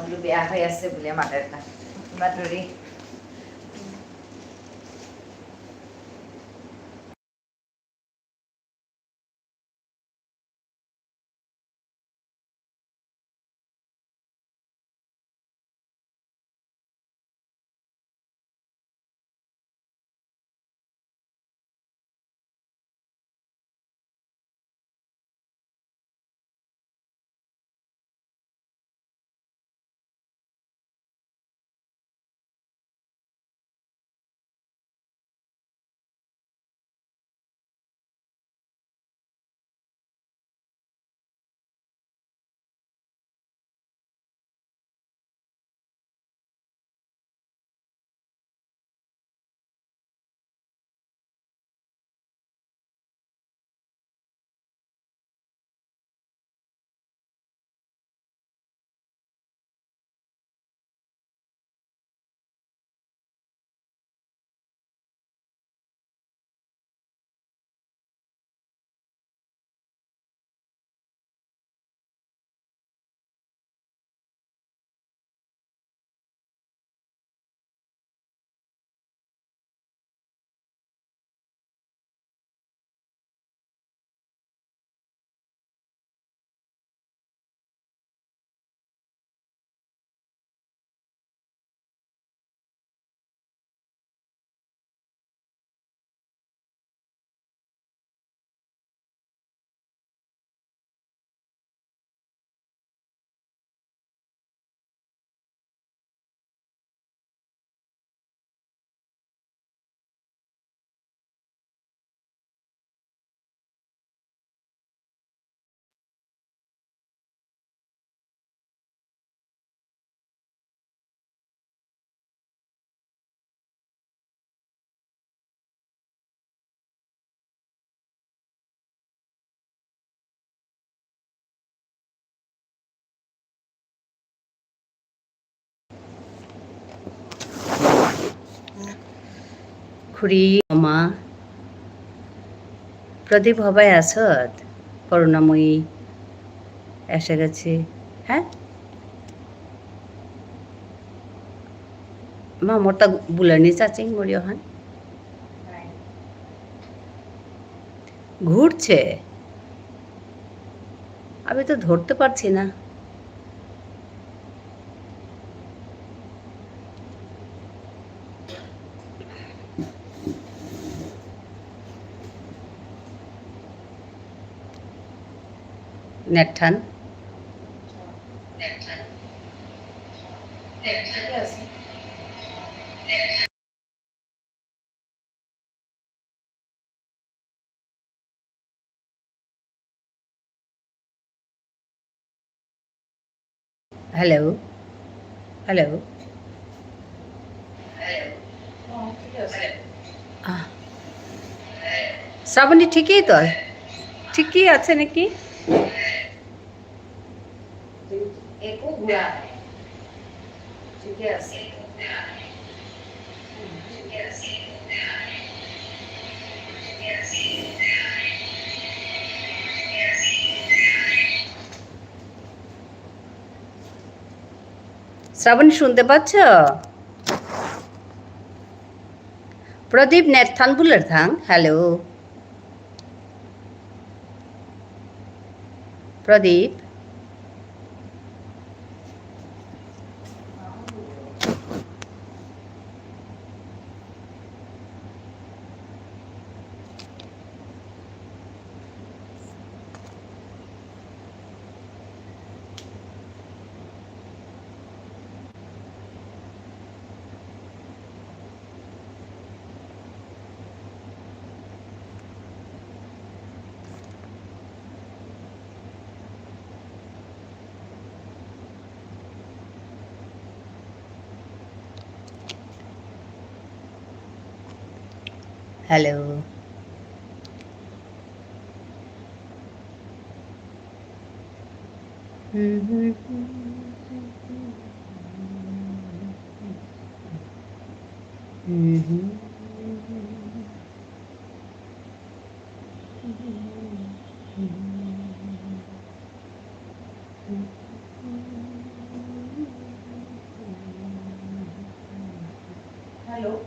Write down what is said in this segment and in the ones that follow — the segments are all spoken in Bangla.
বোলো বেয়া হৈ আছে বুলি আমাৰ দেউতা বাতৰি খুড়ী মা প্রদীপ হবাই আছত করুণাময়ী এসে গেছে হ্যাঁ মা মোরটা বুলানি চাচিং মরিও হান ঘুরছে আমি তো ধরতে পারছি না নেঠান হ্যালো হ্যালো শ্রাবণী ঠিকই তো ঠিকই আছে নাকি একো ঘোরা ঠিকই আছে শ্রাবণী শুনতে পাচ্ছ প্রদীপ নেথান বুলার থাং হ্যালো প্রদীপ হ্যালো হেল্ল'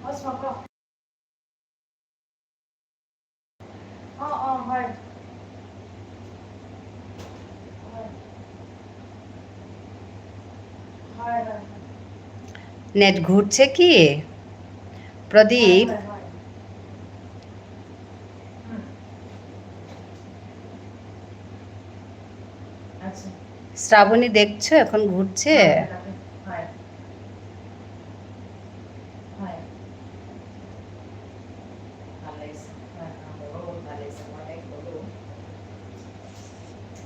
অঁ স্মক অঁ হয় হয় হয় নেট ঘুরছে কি হয় প্রদীপ? হয় হয় আচ্ছা শ্রাবণী দেখছো এখন ঘুরছে? হয় হয় তাকে হয় হয় ভাল লাগিছে হয় মোৰো বহুত ভাল লাগিছে মই তাইক ক'লোঁ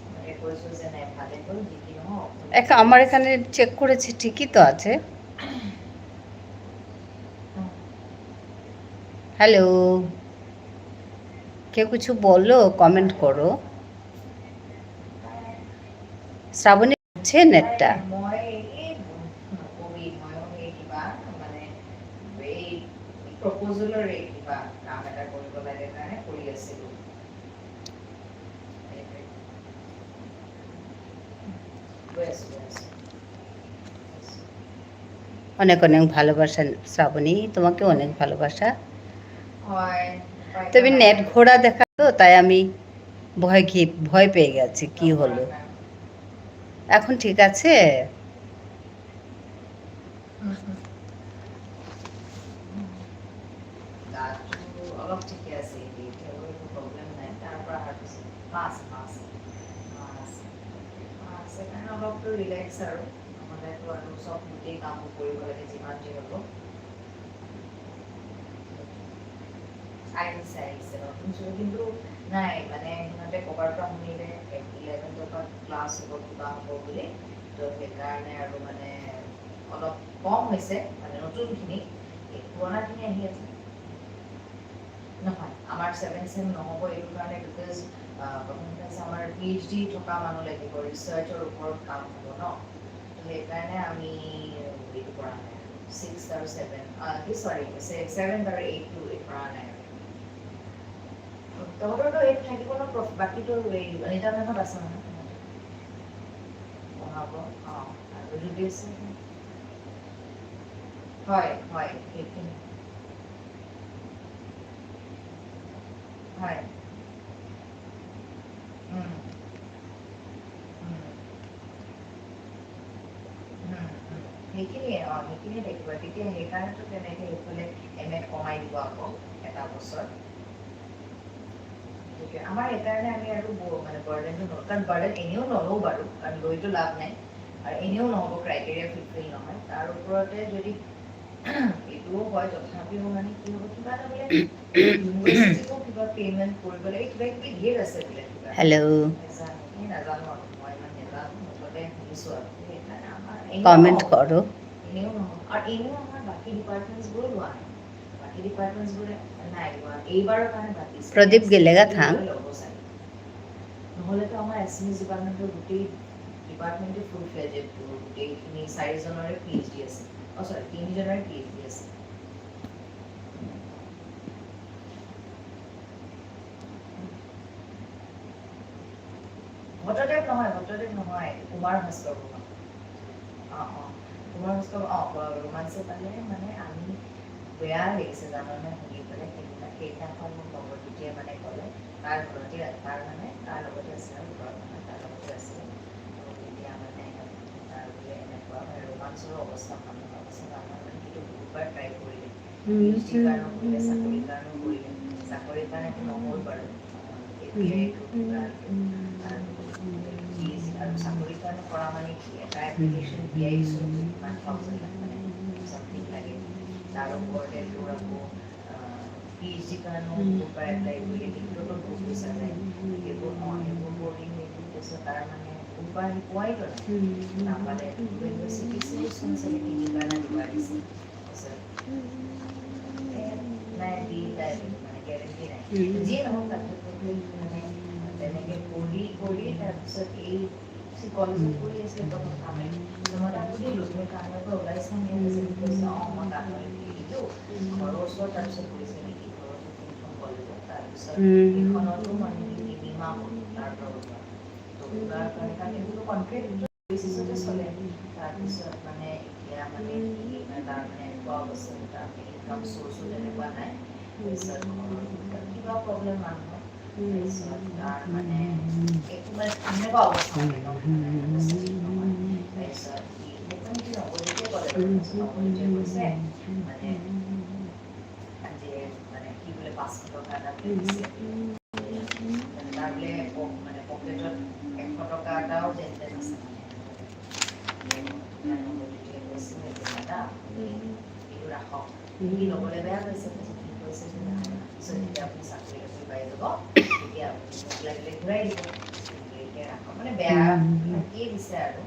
মানে কৈছোঁ যে নাই ভালে গ'ল যি কি নহওক তুমি আমার ঠিকেই আছে এখানে চেক করেছি, ঠিকই তো আছে। হ্যালো, কেউ কিছু বলো, কমেন্ট হয় করো। হয় শ্রাবণী হচ্ছে তাই নেটটা। মই এই নকবি ময়ো সেই কিবা মানে এই প্ৰপ'জেলৰ এই কিবা কাম এটা কৰিব লাগে কাৰণে কৰি আছিলোঁ গৈ আছোঁ অনেক অনেক ভালোবাসা শ্রাবণী, তোমাকে অনেক ভালোবাসা। হয় উপায়তো তুমি নাই নেট আৰু ঘোড়া দেখা তো, তাই আমি ভয় পেয়ে গেছি কি নকৰাৰ হলো। কাৰণে এখন ঠিক আছে? গাটো অলপ ঠিকে আছে এতিয়া একো প্ৰব্লেম নাই তাৰ পৰা অহাৰ পিছত সেইকাৰণে অলপতো ৰিলেক্স আৰু নহ'লেতো আৰু চব গোটেই কামবোৰ কৰিব লাগে যিমান যি হ'ব আহিছে নতুন চুৰ কিন্তু নাই মানে সিহঁতে ক'ৰবাৰ পৰা শুনিলে 11ৰ পৰা ক্লাছ হ'ব কিবা হ'ব বুলি তো সেইকাৰণে আৰু মানে অলপ কম হৈছে মানে নতুনখিনি পুৰণাখিনি আহি আছে নহয় আমাৰ 7 চেম নহ'ব এইটো কাৰণে বিকজ প্ৰথমতে আছে আমাৰ PhD থকা মানুহ লাগিব ৰিচাৰ্চৰ ওপৰত কাম হ'ব ন সেইকাৰণে আমি এইটো কৰা নাই 6 আৰু 7 আৰু 8টো কৰা নাই তহঁতৰতো এইটো থাকিব ন বাকীতো এই অনিতা মেমত আছে নহয় পঢ়াব অঁ আৰু যদি হয় হয় সেইখিনি হয় সেইখিনিয়ে সেইখিনিয়ে থাকিব তেতিয়া সেইকাৰণেতো তেনেকৈ সেইফালে MA কমাই দিব আকৌ এটা বছৰ আমাৰ সেইকাৰণে আমি আৰু মানে বাৰ্ডেনটো নলওঁ কাৰণ বাৰ্ডেন এনেও নলওঁ বাৰু কাৰণ লৈতো লাভ নাই আৰু এনেও নহ'ব ক্ৰাইটেৰিয়া ফুলফিল নহয় তাৰ ওপৰতে যদি এইটোও হয় তথাপিও মানে কি হ'ব কিবা এটা বোলে ইউনিভাৰ্চিটিকো কিবা পে'মেণ্ট কৰিব লাগে কিবা কিবি ধেৰ আছে বোলে কিবা হ্যালো, নাজানো আৰু মই ইমান নাজানো মুঠতে শুনিছোঁ আৰু সেইকাৰণে আমাৰ এনেও কমেন্ট নহ'ব করো। এনেও নহ'ব আৰু এনেও আমাৰ বাকী ডিপাৰ্টমেণ্টছবোৰো লোৱা নাই বাকী ডিপাৰ্টমেণ্টছবোৰে নাই লোৱা এইবাৰৰ কাৰণে বাদ দিছে প্রদীপ নেক্সট গেলেগা যদি থাং। লয় ল'ব চাগে নহ'লেতো আমাৰ এছএমএছ ডিপাৰ্টমেণ্টৰ গোটেই ডিপাৰ্টমেণ্টে ফুল ফ্লেজেড গোটেইখিনি 4জনৰে PhD আছে চৰি 3জনৰে PhD আছে ভট্টদেৱ নহয় কুমাৰ ভাস্কৰ বৰুৱা কুমাৰ ভাস্কৰ ৰোমাঞ্চে পালে মানে আমি বেয়া লাগিছে জানানে শুনি পেলাই সেইদিনাখন মোক লগৰজনীয়ে মানে ক'লে তাৰ ঘৰতে তাৰ মানে তাৰ লগতে আছে আৰু ঘৰত নহয় তাৰ লগতে আছে তেতিয়া মানে তাৰ বোলে এনেকুৱা মানে ৰোমাঞ্চৰো অৱস্থা ভাল নহয় অৱস্থা ভাল নহয় মানে সেইটো বহুতবাৰ ট্ৰাই কৰিলে PhD কাৰণেও কৰিলে চাকৰিৰ কাৰণেও কৰিলে চাকৰিৰ কাৰণেতো নহ'ল বাৰু API আৰু চাকৰিৰ কাৰণে কৰা মানে কি এটা এপ্লিকেশ্যন দিয়াই দিছোঁ কিমান থাউজেণ্ড মানে চামথিং লাগে তাৰ ওপৰতে তোৰ আকৌ PhD কাৰণেও বহুতবাৰ এপ্লাই কৰিলে সেইটোতো বহুত পইচা যায় সেইবোৰ কৰি মেলি তাৰপিছত তাৰ মানে বহুতবাৰ আহি পোৱাইতো নাই নাপালে ইউনিভাৰ্চিটি চিলেকশ্যন চাগে তিনিবাৰ নে দুবাৰ দিছে তাৰপিছত নাই দি মানে গেৰেণ্টি নাই যিয়ে নহওক তাতে মানে তেনেকৈ কৰি তাৰপিছত এই কলেজত পঢ়ি আছিলে প্ৰথম কামেই মই তাক সুধিলোঁ তুমি কামৰ পৰা ওলাইছা নে কৈছে মই কামলৈ দিলোঁ ঘৰৰ ওচৰত তাৰপিছত কৰিছে নেকি ঘৰৰ ওচৰত কোনখন কলেজত তাৰপিছত এইখনতো মানে 3 মাহ হ'ল তাৰ পৰা ওলোৱা তো ওলোৱাৰ কাৰণে কাৰণ এইবোৰতো কণ্ট্ৰেক্ট বেচিছতে চলে তাৰপিছত মানে এতিয়া মানে কি তাৰ মানে এনেকুৱা অৱস্থা তাৰ ইনকাম চ'ৰ্চো তেনেকুৱা নাই তাৰপিছত কিবা প্ৰব্লেম মানুহৰ তাৰপিছত তাৰ মানে একো মানে এনেকুৱা অৱস্থা মানে তাৰপিছত মোক মানে কি নৱনীতে ক'লে নৱনীতে কৈছে মানে যে মানে কি বোলে 500 টকা এটা বোলে দিছে তাৰ বোলে মানে পকেটত 100 টকা এটাও যেন তেন আছে মানে নৱনীতে কৈছে যে দাদা এইটো ৰাখক সি ল'বলৈ বেয়া পাইছে সি কৈছে যে নাই পিছত যেতিয়া আপুনি চাকৰি তাকৰি পাই যাব তেতিয়া আপুনি মোক লাগিলে ঘূৰাই দিব এতিয়া ৰাখক মানে বেয়া লাগিয়ে দিছে আৰু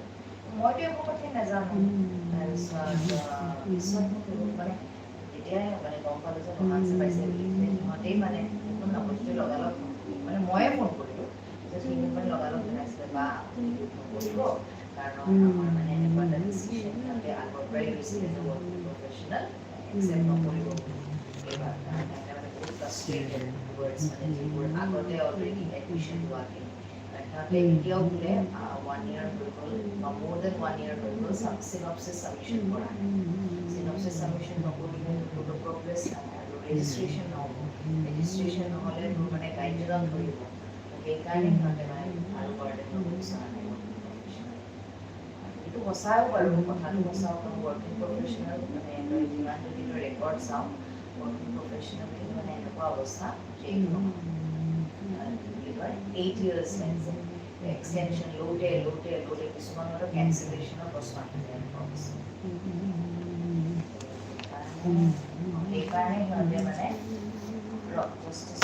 মইতো একো কথা নাজানো তাৰপিছত মোক মানে তেতিয়াই মানে গম পালোঁ যে ৰোমাঞ্চ পাইছে বুলি সিহঁতেই মানে মোক নৱনীতে লগালগ ফোন কৰিলোঁ মানে ময়ে ফোন কৰিলোঁ যে সি মোক মানে লগালগ জনাইছিলে বা আপুনি দুখ নকৰিব কাৰণ আমাৰ মানে এনেকুৱা এটা ডিচিশ্যন সিহঁতে আগৰ পৰাই লৈছিলে যে ৱৰ্কিং প্ৰফেশ্যনেল একচেপ্ট নকৰিব এইবাৰ কাৰণে মানে বহুত ফ্ৰাষ্ট্ৰেটেড ৱৰ্ডছ মানে যিবোৰ আগতে অলৰেডি এডমিশ্যন লোৱাকৈ সিহঁতে এতিয়াও বোলে 1 year হৈ গ'ল বা more than 1 year হৈ গ'ল চিনপচিছ ছাবমিশ্যন কৰা নাই চিনপচিছ ছাবমিশ্যন নকৰিলে কোনো প্ৰগ্ৰেছ নাই আৰু ৰেজিষ্ট্ৰেশ্যন নহ'ব ৰেজিষ্ট্ৰেশ্যন নহ'লে মোৰ মানে গাইডলাইন ধৰিব সেইকাৰণে সিহঁতে মানে ভাল বাৰ্ডেন ল'ব বিচৰা নাই এইটো সঁচাও বাৰু কথাটো সঁচাও কাৰণ ৱৰ্কিং প্ৰফেশ্যনেল মানে তই যিমান যদি তই ৰেকৰ্ড চাওঁ ৱৰ্কিং প্ৰফেশ্যনেল কিন্তু মানে এনেকুৱা অৱস্থা যে এইটো নহয় বুলি কয় 8 years লাগিছে এক্সটেনশ্যন লওঁতে কিছুমানৰো কেঞ্চেলেশ্যনৰ প্ৰশ্ন আহি যায় এনেকুৱা অৱস্থা সেইকাৰণে সিহঁতে মানে জষ্টিছ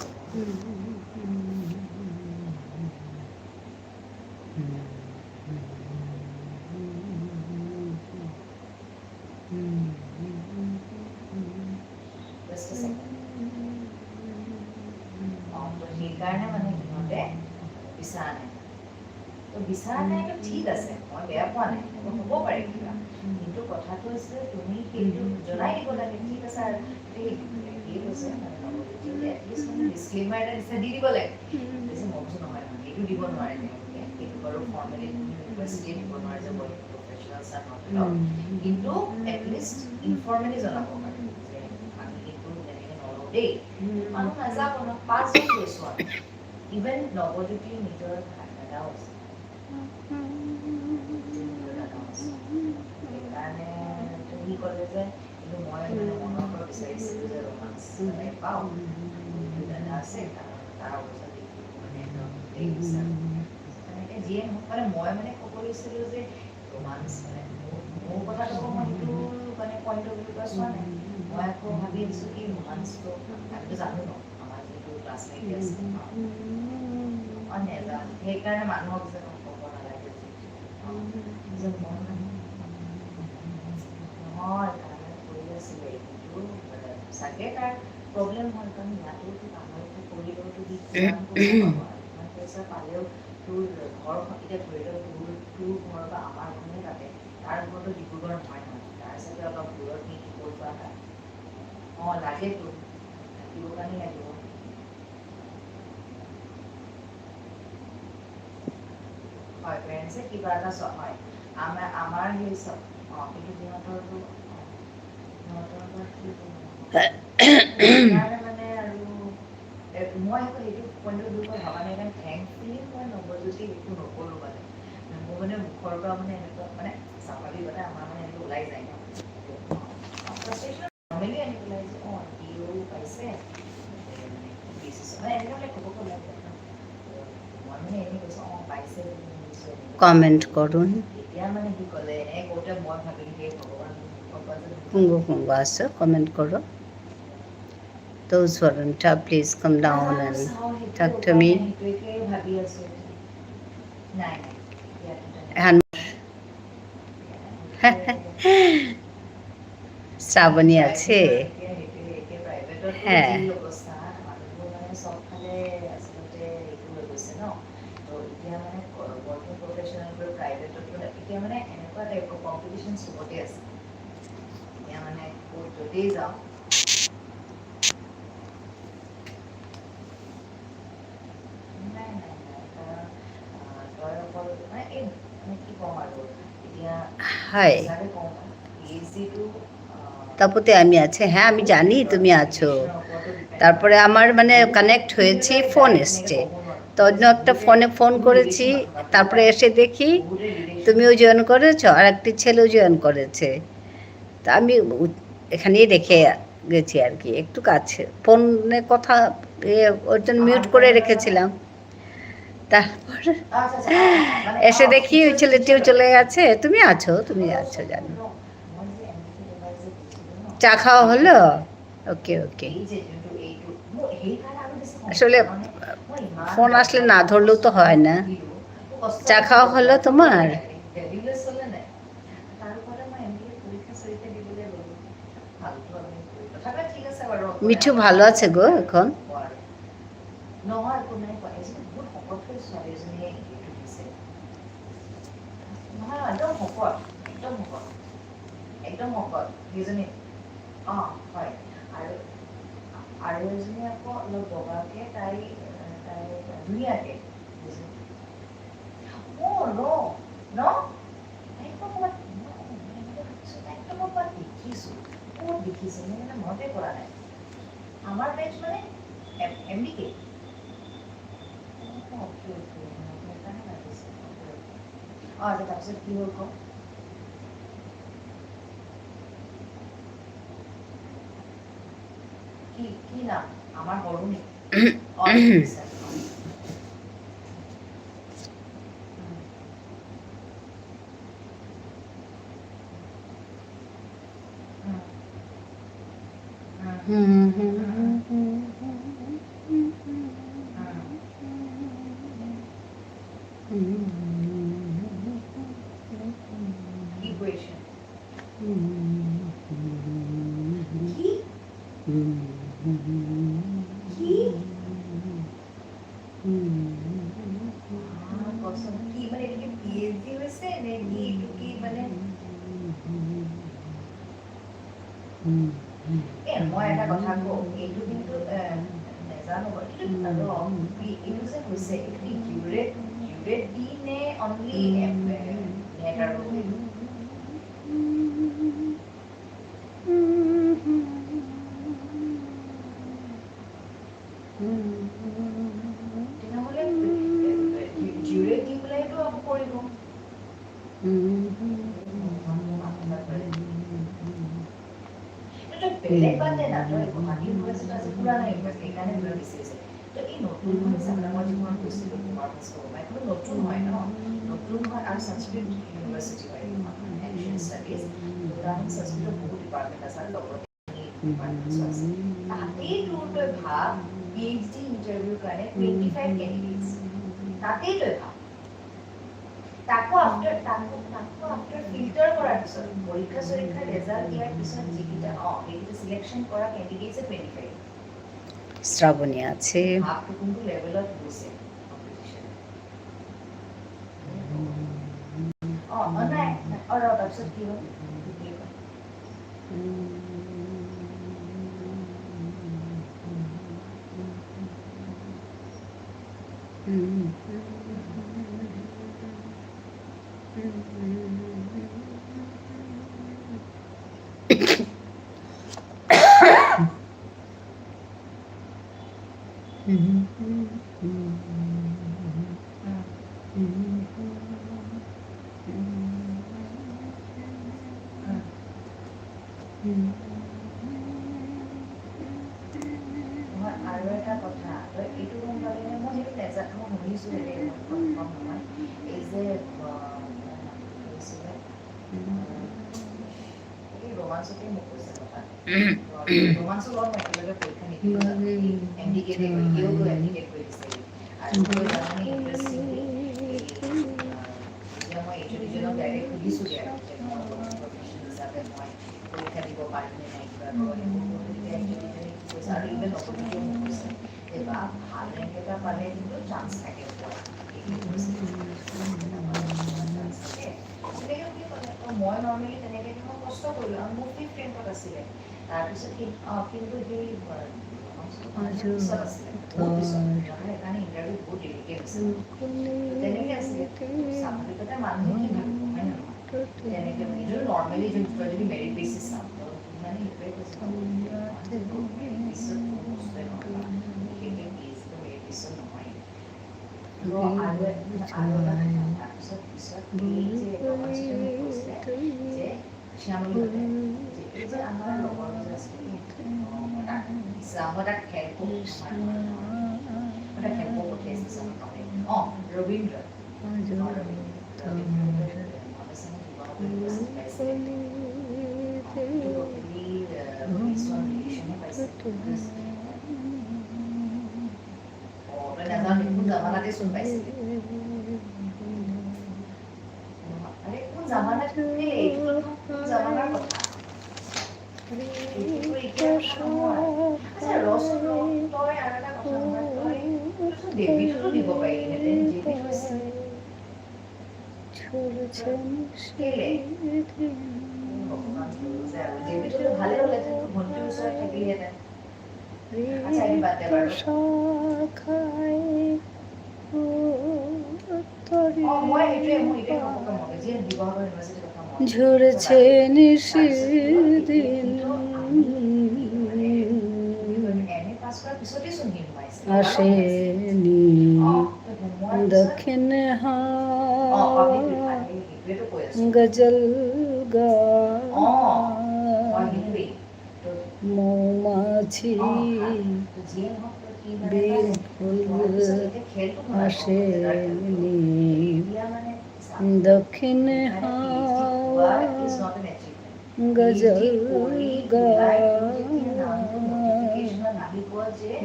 সেইকাৰণে মানে সিহঁতে বিচৰা নাই তো বিচৰা নাইতো ঠিক আছে মই বেয়া পোৱা নাই হ'ব পাৰে কিবা কিন্তু কথাটো হৈছে তুমি সেইটো জনাই দিব লাগে ঠিক আছে আৰু কি কৈছে মানে নৱজ্যোতিয়ে এটলিষ্ট মানে ডিছক্লেইমাৰ এটা দিছে দি দিব লাগে কৈছে মই কৈছোঁ নহয় নহয় এইটো দিব নোৱাৰে তেওঁলোকে সেইটো বাৰু ফৰ্মেলি ইউনিভাৰ্চিটিয়ে দিব নোৱাৰে যে working professionals are not allowed কিন্তু এটলিষ্ট ইনফৰ্মেলি জনাব পাৰে যে আমি সেইটো তেনেকৈ নলওঁ দেই মানুহ নাযাব ন 5 জন গৈছোঁ আমি ইভেন নৱজ্যোতিৰ নিজৰ দাদাও আছে সেইকাৰণে সি ক'লে যে কিন্তু মই মানে মনৰ পৰা বিচাৰিছিলোঁ যে ৰোমাঞ্চ মানে পাওঁ দাদা আছে তাৰ অৱস্থা দেখি মানে একদম তেনেকৈ যিয়ে নহওক মানে মই মানে ক'ব লৈছিলোঁ যে ৰোমাঞ্চ মানে মোৰ কথাটো কওঁ মই সেইটো মানে পইণ্ট অফ ভিউৰ পৰা চোৱা নাই মই আকৌ ভাবি আহিছোঁ কি ৰোমাঞ্চটো আমিতো জানো ন আমাৰ যিটো ক্লাছমেট আছে নেজানো সেইকাৰণে মানুহক যে ক'ব নালাগে যে মই নহয় কামত কৰি আছিলে কিন্তু চাগে তাৰ প্ৰব্লেম হয় কাৰণ ইয়াতো কামতো কৰিলেওতো সি কিমান পইচা পাব আৰু ইমান পইচা পালেও তোৰ ঘৰখন এতিয়া ধৰি লওক তোৰ ঘৰ বা আমাৰ ঘৰহে তাতে তাৰ ঘৰতো ডিব্ৰুগড় নহয় নহয় তাৰ চাগে অলপ দূৰত নেকি ক'ৰ পৰা তাত লাগেতো থাকিবৰ কাৰণে লাগিব হয় পেৰেণ্টছে কিবা এটা হয় আমাৰ সেই চব কিন্তু সিহঁতৰতো সেইকাৰণে মানে আৰু মই আকৌ সেইটো পইণ্টৰ বিষয়ে ভবা নাই কাৰণ থেংকফুলি মই নৱজ্যোতিক একো নকৰোঁ মানে মোৰ মানে মুখৰ পৰা মানে এনেকুৱা মানে স্বাভাৱিকতে আমাৰ মানে এনেকৈ ওলাই যায় ন নৰ্মেলি এনেকৈ ওলাই যে সিও পাইছে মানে বেচিছ মানে এনেকৈ মানে ক'ব ওলাই যায় ন মই মানে এনেই কৈছোঁ পাইছে বুলি শুনিছোঁ কমেন্ট করুন এতিয়া মানে কি ক'লে এনে কওঁতে মই ভাবিলোঁ সেই ভগৱান কুঙ্গু কুঙ্গু আসো কমেন্ট করো those who are on top please come down and talk to me সেইটোৱে ভাবি আছোঁ নাই and শ্রাবণী আছে হ্যাঁ অৱস্থা মানুহবোৰ মানে চবফালে আচলতে এইটো হৈ গৈছে ন তো এতিয়া মানে ৱৰ্কিং প্ৰফেশ্যনেলবোৰ প্ৰাইভেটত এতিয়া মানে এনেকুৱা টাইপৰ কম্পিটিশ্যন চবতে আছে এতিয়া মানে ক'ত য'তেই যাওঁ নাই নাই নাই কাৰণ তই অকল মানে এই মানে কি কম আৰু এতিয়া হাই সঁচাকৈ কওঁ পিএইচডিটো তাপতে আমি আছে, হ্যাঁ আমি জানি তুমি আছো। তারপরে আমার মানে কানেক্ট হয়েছি, ফোন এসছে, তো অন্য একটা ফোনে ফোন করেছি, তারপরে এসে দেখি তুমিও জয়েন করেছো আর একটি ছেলেও জয়েন করেছে। তা আমি এখানেই রেখে গেছি আর কি, একটু কাছে ফোনে কথা ওর জন্য মিউট করে রেখেছিলাম। তারপর এসে দেখি ওই ছেলেটিও চলে গেছে, তুমি আছো জানো। চা খাওয়া হলো? ওকে ওকে। আসলে ফোন আসলে না ধরলেও তো হয় না। চা খাওয়া হলো তোমার? মিঠু ভালো আছে গো এখন? নহয় একো নাই কোৱা এজনী বহুত শকতকৈ ছোৱালী এজনীয়ে এইটো দিছে নহয় একদম শকত একদম শকত সেইজনী অঁ হয় আৰু আৰু এজনী আকৌ অলপ বগাকৈ তাই ধুনীয়াকৈ অঁ ন একদম ক'ৰবাত একদম ক'ৰবাত দেখিছোঁ ক'ত দেখিছোঁ মই মানে মনতে পৰা নাই আমাৰ বেচ মানে এমডিকে তাৰপিছত কি হ'ল কওঁ কি নাম আমাৰ বৰুণী equation কি কি মানে এটাকে পিএইচডি হৈছে নে কি এইটো কি মানে মই এটা কথা কওঁ এইটো কিন্তু নেজানো কিন্তু এইটো যে হৈছে এইটো কি কিউৰেট ডি নে অনলি নেট আৰু তেনেহ'লে জিউৰেট দি পেলাইতো আকৌ কৰিব বেলেগ বাদ দে না তই গুৱাহাটী ইউনিভাৰ্চিটি আছে পুৰণা ইউনিভাৰ্চিটি সেইকাৰণে বোলে বিচাৰিছে তো এই নতুনখন হিচাপে মই যিখন কৈছিলোঁ কুমাৰ কোনো নতুন হয় ন নতুন হয় আৰু সংস্কৃত ইউনিভাৰ্চিটি হয় এডুকেশ্যন ষ্টাডিজ তাত সংস্কৃতৰ বহুত ডিপাৰ্টমেণ্ট আছে আৰু লগতে ডিপাৰ্টমেণ্টছো আছে তাতেই তোৰ তই ভাব পিএইচডি ইণ্টাৰভিউৰ কাৰণে 25 কেণ্ডিডেটছ তাতেই তই ভাব তাকো আফটাৰ ফিল্টাৰ কৰাৰ পিছত পৰীক্ষা চৰীক্ষাৰ ৰেজাল্ট দিয়াৰ পিছত যিকেইটা সেইকেইটা চিলেকশ্যন কৰা কেণ্ডিডেটছে 25 শ্রাবণী আছে। ভাবটো কোনটো লেভেলত গৈছে কম্পিটিশ্যন নাই তাৰপিছত কি হ'ল আৰু এটা কথা তই এইটো গম পালিনে মই সেইটো নেজানো মই শুনিছোঁ কনফাৰ্ম নহয় এই যে এই ৰোমাঞ্চতে মোক কৈছে কথা ৰোমাঞ্চৰ লগত মই একেলগে পৰীক্ষা নিদিলোঁ এমডিকে এমডিকে কৰি দিছে আৰু জানানে ইণ্টাৰেষ্টিংলি যেতিয়া মই এইজনক ডাইৰেক্ট সুধিছোঁগৈ আৰু যে মই প্ৰফেশ্যনেল হিচাপে মই পৰীক্ষা দিব পাৰিমনে নাই কিবা কৈছে আৰু ইভেন নতুনকেও মোক কৈছে যে বা ভাল ৰেংক এটা পালে কিন্তু চান্স থাকে পোৱা মই নৰ্মেলি তেনেকৈ মই কষ্ট কৰিলোঁ আৰু মোৰ 5th ৰেংকত আছিলে তাৰপিছত কিন্তু সেই পিছত আছিলে বহুত পিছত সেইকাৰণে ইণ্টাৰভিউ বহুত দেৰিকৈ হৈছিলে তেনেকৈ আছিলে স্বাভাৱিকতে মানুহে কি ভাবিব হয় নহয় তেনেকৈ এইটো নৰ্মেলি যোনটো যদি মেৰিট বেচিছ চাওঁ মানে সেইটোৱে কৈছে মেৰিট বেচিছত কোনো বস্তুৱে নহয় বিশেষকৈ পিএইচডি মেৰিট বেচিছত নহয় আৰু এটা তাৰপিছত এই যে ৰমাঞ্চিত কৈছিলে যে শ্যামলী যে এই যে আমাৰ লগৰ যে আছিলে মই তাক হেল্প পঠিয়াইছোঁ অঁ ৰবীন্দ্ৰ জামানাতে চোন পাইছিলে কোন জামানাত এইটো জামানাৰ কথা দিব পাৰিলেহেঁতেন ভালে হ'লেহেঁতেন ভণ্টিৰ ওচৰত থাকিলেহেঁতেন ঝরেছে নিশিদিন আসেনি দক্ষিণ হাওয়া গজল গায় মৌমাছি বিলফুল আসেনি দক্ষিণ হাওয়া গজল গায়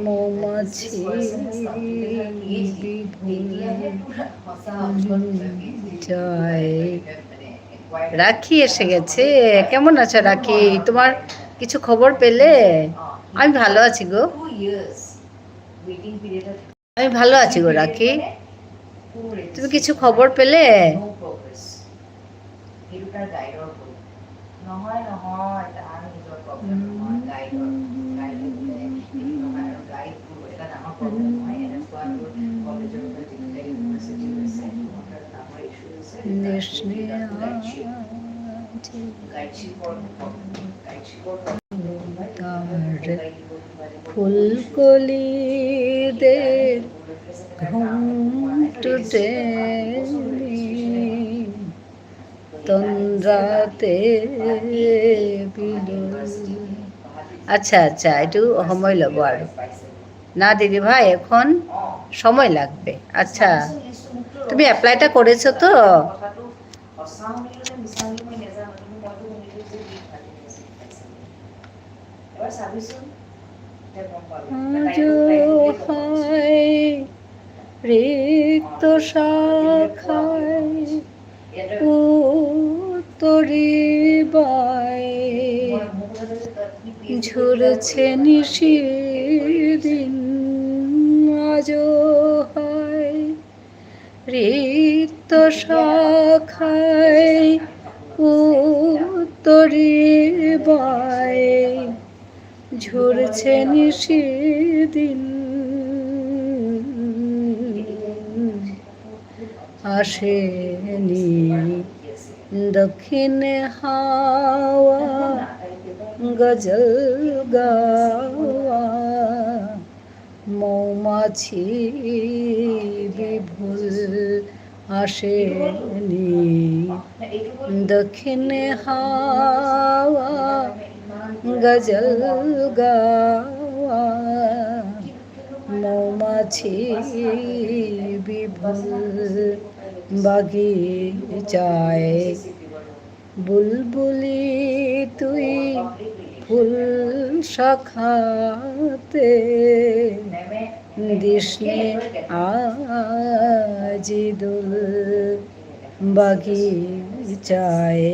মৌমাছি যায়। রাখি এসে গেছে। কেমন আছো রাখি? তোমার কিছু খবর পেলে? আমি ভালো আছি গো। আমি ভালো আছি গো রাখি। তুমি কিছু খবর পেলে? নহয় নহয় তাৰ নিজৰ প্ৰব্লেম নহয় গাইডৰ এটা ডাঙৰ প্ৰব্লেম নহয় এনেকুৱা কলেজৰ পৰা যিকেইটা ইউনিভাৰ্চিটি হৈছে সিহঁতৰ ডাঙৰ ইছ্যু হৈছে ফুলকলিদের ঘুম টুটেনি তন্দ্রাতে বিলুল। আচ্ছা আচ্ছা একটু সময় ল'ব আৰু না দিদি ভাই এখন সময় লাগবে। আচ্ছা তুমি এপ্লাইটা করেছো তো? রিক্ত শাখায় উত্তরিবায় ঝরছে নিশিদিন আজো হয় রিক্ত শাখায় উত্তরিবায় ঝরছে নিশিদিন আসেনি দক্ষিণ হাওয়া গজল গাওয়া মৌমাছি বিভুল আসেনি দক্ষিণ হাওয়া গজল গাওয়া মৌমাছি বিভুল বাগিচায় বুলবুলি তুই ফুল শাখাতে দিসনে আজি দুল বাগিচায়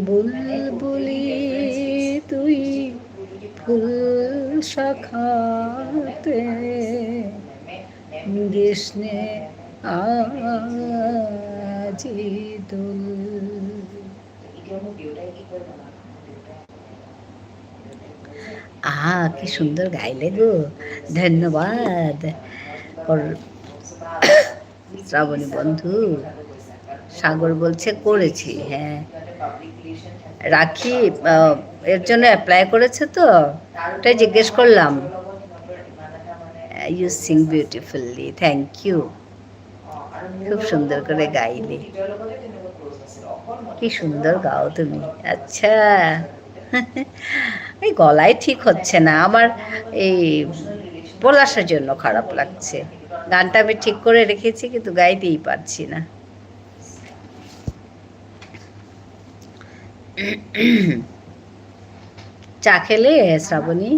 বুলবুলি তুই ফুল শাখাতে দিসনে আজি দুল। কি সুন্দর গাইলে গো, ধন্যবাদ। শ্রাবণী বন্ধু, সাগর বলছে করেছি, হ্যাঁ। রাখি এর জন্য অ্যাপ্লাই করেছে তো, ওটাই জিজ্ঞেস করলাম। You sing beautifully, thank you. খুব সুন্দর করে গাইলে, কি সুন্দর গাও তুমি। আচ্ছা, এই গলায় ঠিক হচ্ছে না আমার, এই পলাশের জন্য খারাপ লাগছে। গানটা আমি ঠিক করে রেখেছি কিন্তু গাইতেই পারছি না। চা খেলে শ্রাবণী?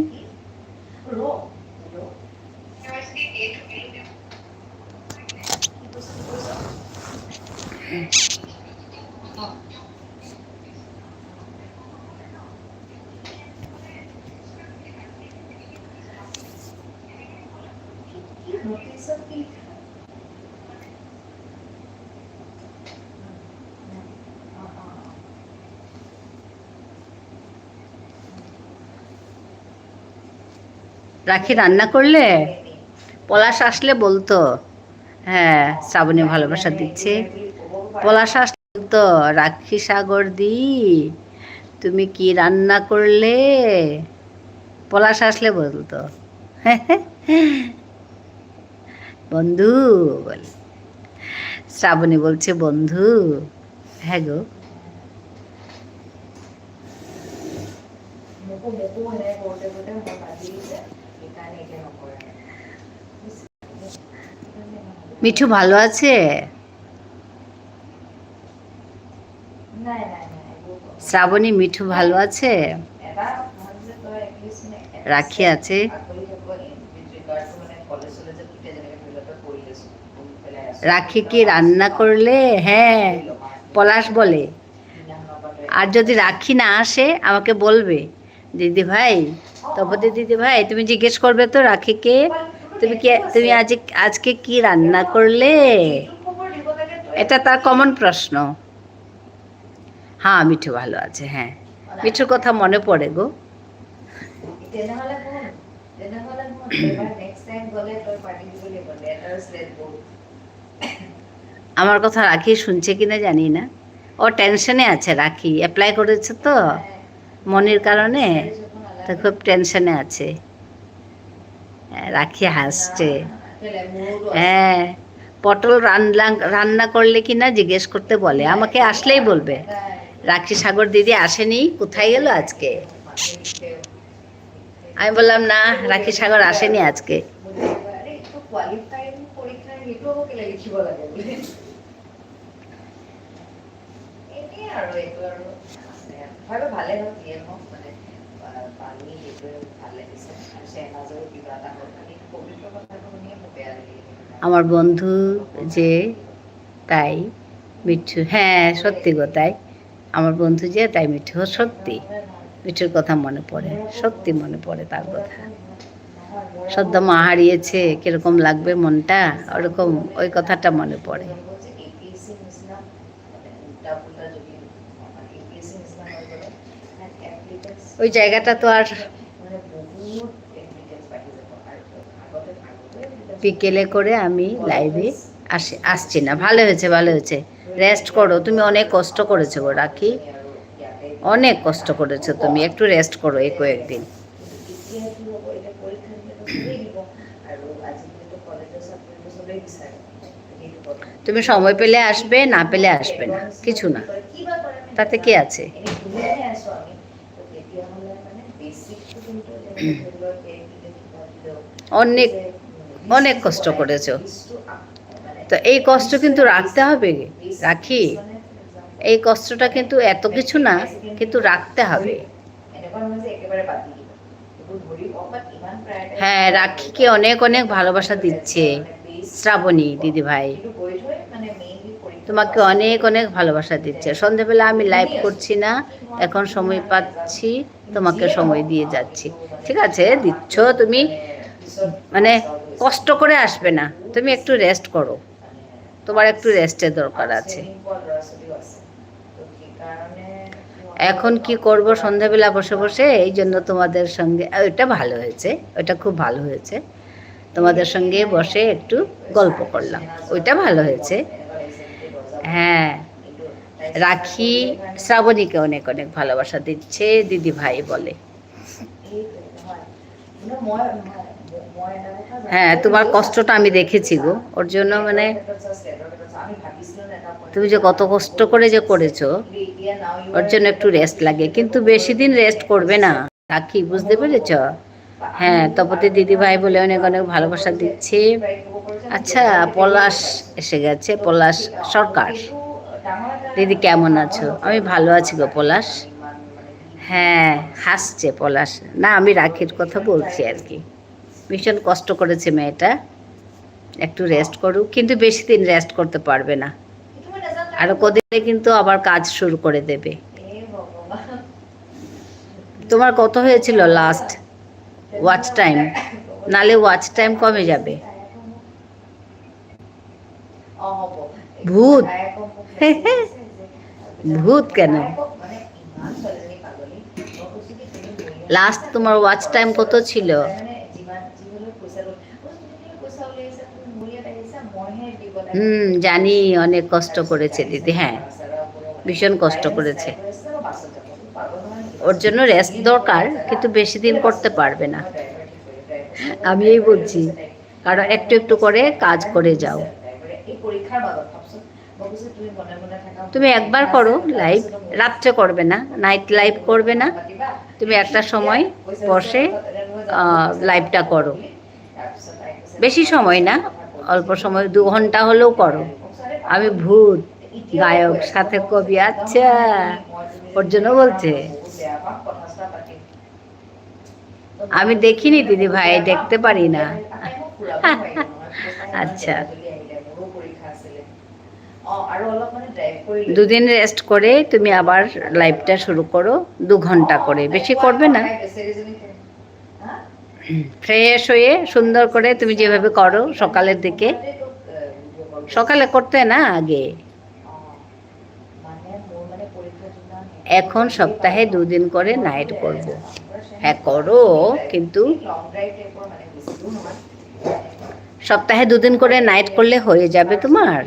রাখি রান্না করলে পলাশ আসলে বলতো, হ্যাঁ শ্রাবণী ভালোবাসা দিচ্ছে। পলাশ আসলে বলতো, রাখি সাগর দি তুমি কি রান্না করলে। পলাশ আসলে বলতো বন্ধু বল। শ্রাবণী বলছে বন্ধু। হ্যাঁ গো, মিঠু ভালো আছে? শ্রাবণী মিঠু ভালো আছে? রাখি আছে? রাখি কি রান্না করলে? হ্যাঁ, পলাশ বলে। আর যদি রাখি না আসে আমাকে বলবে, দিদি ভাই, তপতি দিদি ভাই তুমি জিজ্ঞেস করবে তো রাখিকে, তুমি আজকে কি রান্না করলে। এটা তার কমন প্রশ্ন। হ্যাঁ মিঠু ভালো আছে, হ্যাঁ মিঠুর কথা মনে পড়ে গো। আমার কথা রাখি শুনছে কিনা জানি না, ও টেনশনে আছে। রাখি অ্যাপ্লাই করেছে তো মনির কারণে, তো খুব টেনশনে আছে। রাখি হাসছে। হ্যাঁ, পটল রান্না করলে কি না জিজ্ঞেস করতে বলে, আমাকে আসলেই বলবে। রাখি সাগর দিদি আসেনি, কোথায় গেল আজকে। আমি বললাম না, রাখি সাগর আসেনি আজকে। আমার বন্ধু যে তাই মিঠু, হ্যাঁ সত্যি গো তাই। আমার বন্ধু যে তাই মিঠু, সত্যি মিঠুর কথা মনে পড়ে, সত্যি মনে পড়ে তার কথা। সদ্য মা হারিয়েছে, কিরকম লাগবে মনটা, ওরকম ওই কথাটা মনে পড়ে। ওই জায়গাটা তো আর বিকেলে করে আমি লাইভে আসছি না। ভালো হয়েছে, ভালো হয়েছে। রেস্ট করো, তুমি অনেক কষ্ট করেছো গো রাখি, অনেক কষ্ট করেছো তুমি, একটু রেস্ট করো এই কয়েকদিন। তুমি সময় পেলে আসবে, না পেলে আসবে না, কিছু না, তাতে কি আছে। অনেক অনেক কষ্ট করেছো, তো এই কষ্ট কিন্তু রাখতে হবে রাখি। এই কষ্টটা কিন্তু এত কিছু না, কিন্তু রাখতে হবে। হ্যাঁ, রাখিকে অনেক অনেক ভালোবাসা দিচ্ছে শ্রাবণী দিদি ভাই, তোমাকে অনেক অনেক ভালোবাসা দিচ্ছে। সন্ধ্যেবেলা আমি লাইভ করছি না, এখন সময় পাচ্ছি, তোমাকে সময় দিয়ে যাচ্ছি। ঠিক আছে, দিচ্ছ তুমি, মানে কষ্ট করে আসবে না, তুমি একটু রেস্ট করো, তোমার একটু রেস্টের দরকার আছে। এখন কি করব সন্ধ্যাবেলা বসে বসে, এই জন্য তোমাদের সঙ্গে ওইটা ভালো হয়েছে, ওইটা খুব ভালো হয়েছে। তোমাদের সঙ্গে বসে একটু গল্প করলাম, ওইটা ভালো হয়েছে। হ্যাঁ, রাখি শ্রাবণীকে অনেক অনেক ভালোবাসা দিচ্ছে দিদি ভাই বলে। হ্যাঁ, তোমার কষ্টটা আমি দেখেছি গো, ওর জন্য মানে তুমি যে কত কষ্ট করে যে করেছো, ওর জন্য একটু রেস্ট লাগে, কিন্তু বেশি দিন রেস্ট করবে না রাখি, বুঝতে পেরেছ? হ্যাঁ, তপতি দিদি ভাই বলে অনেক অনেক ভালোবাসা দিচ্ছে। আচ্ছা, পলাশ এসে গেছে, পলাশ সরকার। দিদি কেমন আছো? আমি ভালো আছি গো পলাশ। হ্যাঁ, হাসছে পলাশ। না, আমি রাখির কথা বলছি আর কি। ভীষণ কষ্ট করেছে মেয়েটা, একটু রেস্ট করুক, কিন্তু বেশি দিন রেস্ট করতে পারবে না, আরো কদিনে কিন্তু আবার কাজ শুরু করে দেবে। তোমার কত হয়েছিল লাস্ট ওয়াচ টাইম? নালে ওয়াচ টাইম কমে যাবে। ভূত ভূত কেন? লাস্ট তোমার ওয়াচ টাইম কত ছিল? জানি অনেক কষ্ট করেছে দিদি। হ্যাঁ, ভীষণ কষ্ট করেছে, ওর জন্য রেস্ট দরকার, কিন্তু বেশি দিন করতে পারবে না। আমি এই বলছি, কারণ একটু একটু করে কাজ করে যাও। তুমি একবার করো লাইভ, রাত্রে করবে না, নাইট লাইভ করবে না, তুমি একটা সময় বসে লাইভটা করো, বেশি সময় না, অল্প সময় 2 ঘন্টা হলেও করো। আমি ভূত গায়ক সাথে কবি, আচ্ছা ওর জন্য বলছে। আমি দেখিনি দিদি ভাই, দেখতে পারি না। আচ্ছা, 2 দিন রেস্ট করে তুমি আবার লাইভটা শুরু করো, 2 ঘন্টা করে, বেশি করবে না। ফ্রেশ হয়ে সুন্দর করে তুমি যেভাবে করো সকালের দিকে, সকালে করতে না আগে। এখন সপ্তাহে 2 দিন করে নাইট করব। হ্যাঁ করো, কিন্তু সপ্তাহে 2 দিন করে নাইট করলে হয়ে যাবে তোমার।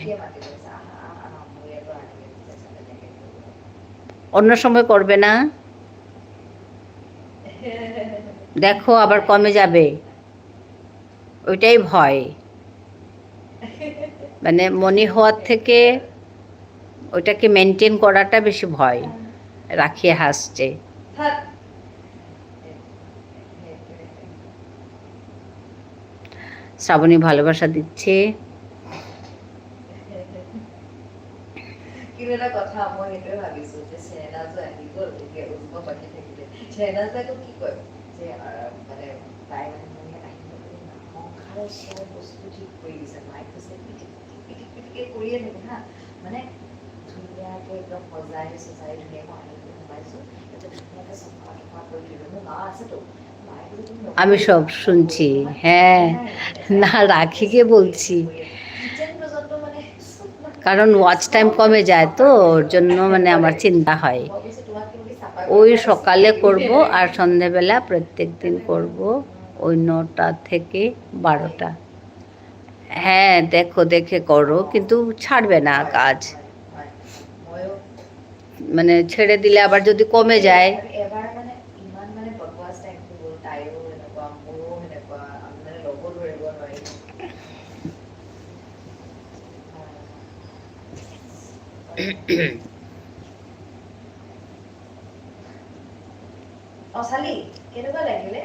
অন্য সময় করবে না, দেখো আবার কমে যাবে, ওইটাই ভয়। মানে মনি হওয়ার থেকে ওইটাকে মেনটেন করাটা বেশি ভয়। রাখিয়ে হাসছে। শ্রাবণী ভালোবাসা দিচ্ছে। কথা মই সেইটোৱে ভাবিছো যে চেনাজো আহি গ'ল, এতিয়া উঠিব বাকী থাকিলে চেনাজাকো কি কয় যে মানে তাই মানে আহি গ'ল, সংসাৰৰ চব বস্তু ঠিক কৰি দিছে, মায়ে কৈছে পিটিকে কৰিয়ে থাকে হা, মানে ধুনীয়াকৈ একদম সজাই চজাই ধুনীয়াকৈ আনি সোমাইছো, এতিয়া ধুনীয়াকৈ চফা টফা কৰি দিলোঁ। মোৰ মা আছেতো, আমি সব শুনছি। হ্যাঁ, না রাখিকে বলছি, কারণ ওয়াচ টাইম কমে যায় তো, ওর জন্য মানে আমার চিন্তা হয়। ওই সকালে করব আর সন্ধেবেলা প্রত্যেক দিন করব, ওই 9টা থেকে 12টা। হ্যাঁ, দেখো দেখে করো, কিন্তু ছাড়বে না কাজ, মানে ছেড়ে দিলে আবার যদি কমে যায়। চালি কেনেকুৱা লাগিলে?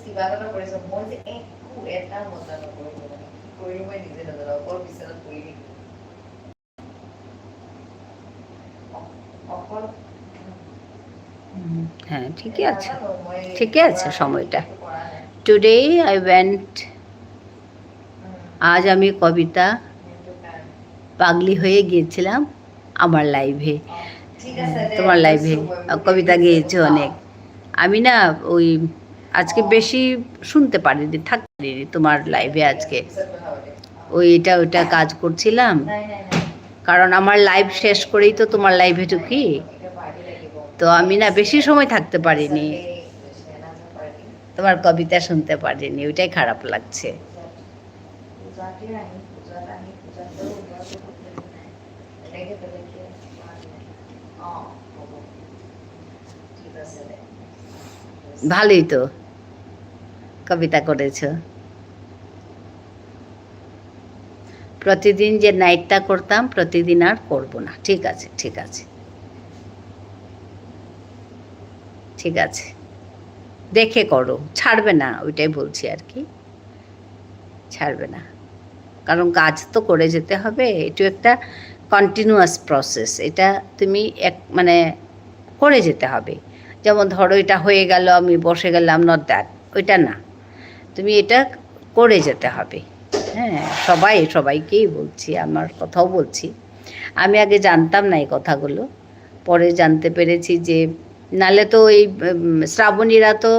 কিবা এটা কৰিছো, মই যে একো এটা মজা নকৰিলো, মানে কি কৰিলো মই নিজে নাজানো, অকল বিচনাত পৰি থাকিলো অকল। হ্যাঁ, ঠিকই আছে, ঠিকই আছে সময়টা। টুডে আই ওয়েন্ট, আজ আমি কবিতা পাগলি হয়ে গিয়েছিলাম আমার লাইভে। তোমার লাইভে কবিতা গেয়েছো অনেক। আমি না ওই আজকে বেশি শুনতে পারিনি, থাকতে পারিনি তোমার লাইভে আজকে। ওইটা ওইটা কাজ করছিলাম, কারণ আমার লাইভ শেষ করেই তো তোমার লাইভে ঢুকি। তো আমি না বেশি সময় থাকতে পারিনি, তোমার কবিতা শুনতে পারিনি, ওইটাই খারাপ লাগছে। ভালোই তো কবিতা করেছ। প্রতিদিন যে নাইটটা করতাম প্রতিদিন আর করব না। ঠিক আছে, ঠিক আছে, ঠিক আছে, দেখে করো, ছাড়বে না, ওইটাই বলছি আর কি, ছাড়বে না, কারণ কাজ তো করে যেতে হবে। এটা একটা কন্টিনিউয়াস প্রসেস, এটা তুমি মানে করে যেতে হবে। যেমন ধরো এটা হয়ে গেল আমি বসে গেলাম, নট দ্যাট, ওইটা না, তুমি এটা করে যেতে হবে। হ্যাঁ, সবাইকেই বলছি, আমার কথাও বলছি। আমি আগে জানতাম না এই কথাগুলো, পরে জানতে পেরেছি যে নালে তো এই শ্রাবণীরা তো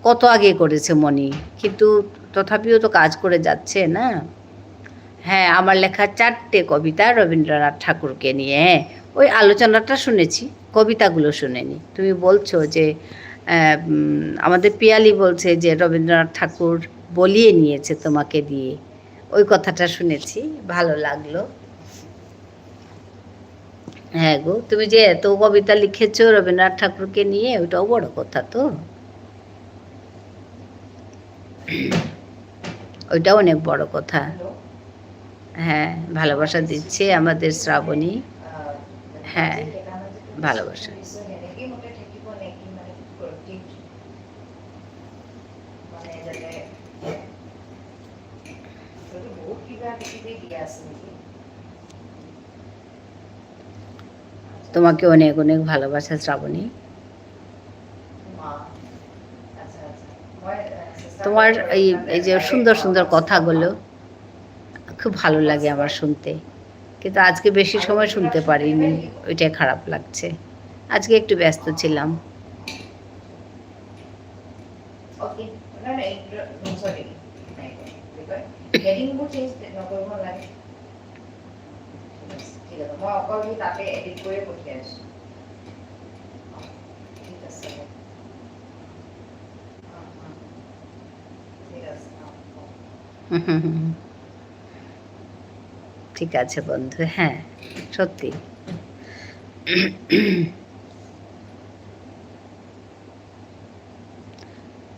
কত আগে করেছে মনি, কিন্তু তথাপিও তো কাজ করে যাচ্ছে না। হ্যাঁ, আমার লেখা 4টে কবিতা রবীন্দ্রনাথ ঠাকুরকে নিয়ে, ওই আলোচনাটা শুনেছি, কবিতাগুলো শুনিনি। তুমি বলছো যে আমাদের পিয়ালি বলছে যে রবীন্দ্রনাথ ঠাকুর বলিয়ে নিয়েছে তোমাকে দিয়ে, ওই কথাটা শুনেছি, ভালো লাগলো। হ্যাঁ গো, তুমি যে এত কবিতা লিখেছো রবীন্দ্রনাথ ঠাকুরকে নিয়ে, ওইটাও বড় কথা তো, ওইটাও অনেক বড় কথা। হ্যাঁ, ভালোবাসা দিচ্ছে আমাদের শ্রাবণী। হ্যাঁ, ভালোবাসা। তোমাকে অনেক অনেক ভালোবাসা শ্রাবণী। তোমার এই যে সুন্দর সুন্দর কথাগুলো খুব ভালো লাগে আমার শুনতে, কিন্তু আজকে বেশি সময় শুনতে পারিনি, ওইটাই খারাপ লাগছে। আজকে একটু ব্যস্ত ছিলাম। ঠিক আছে বন্ধু, হ্যাঁ সত্যি।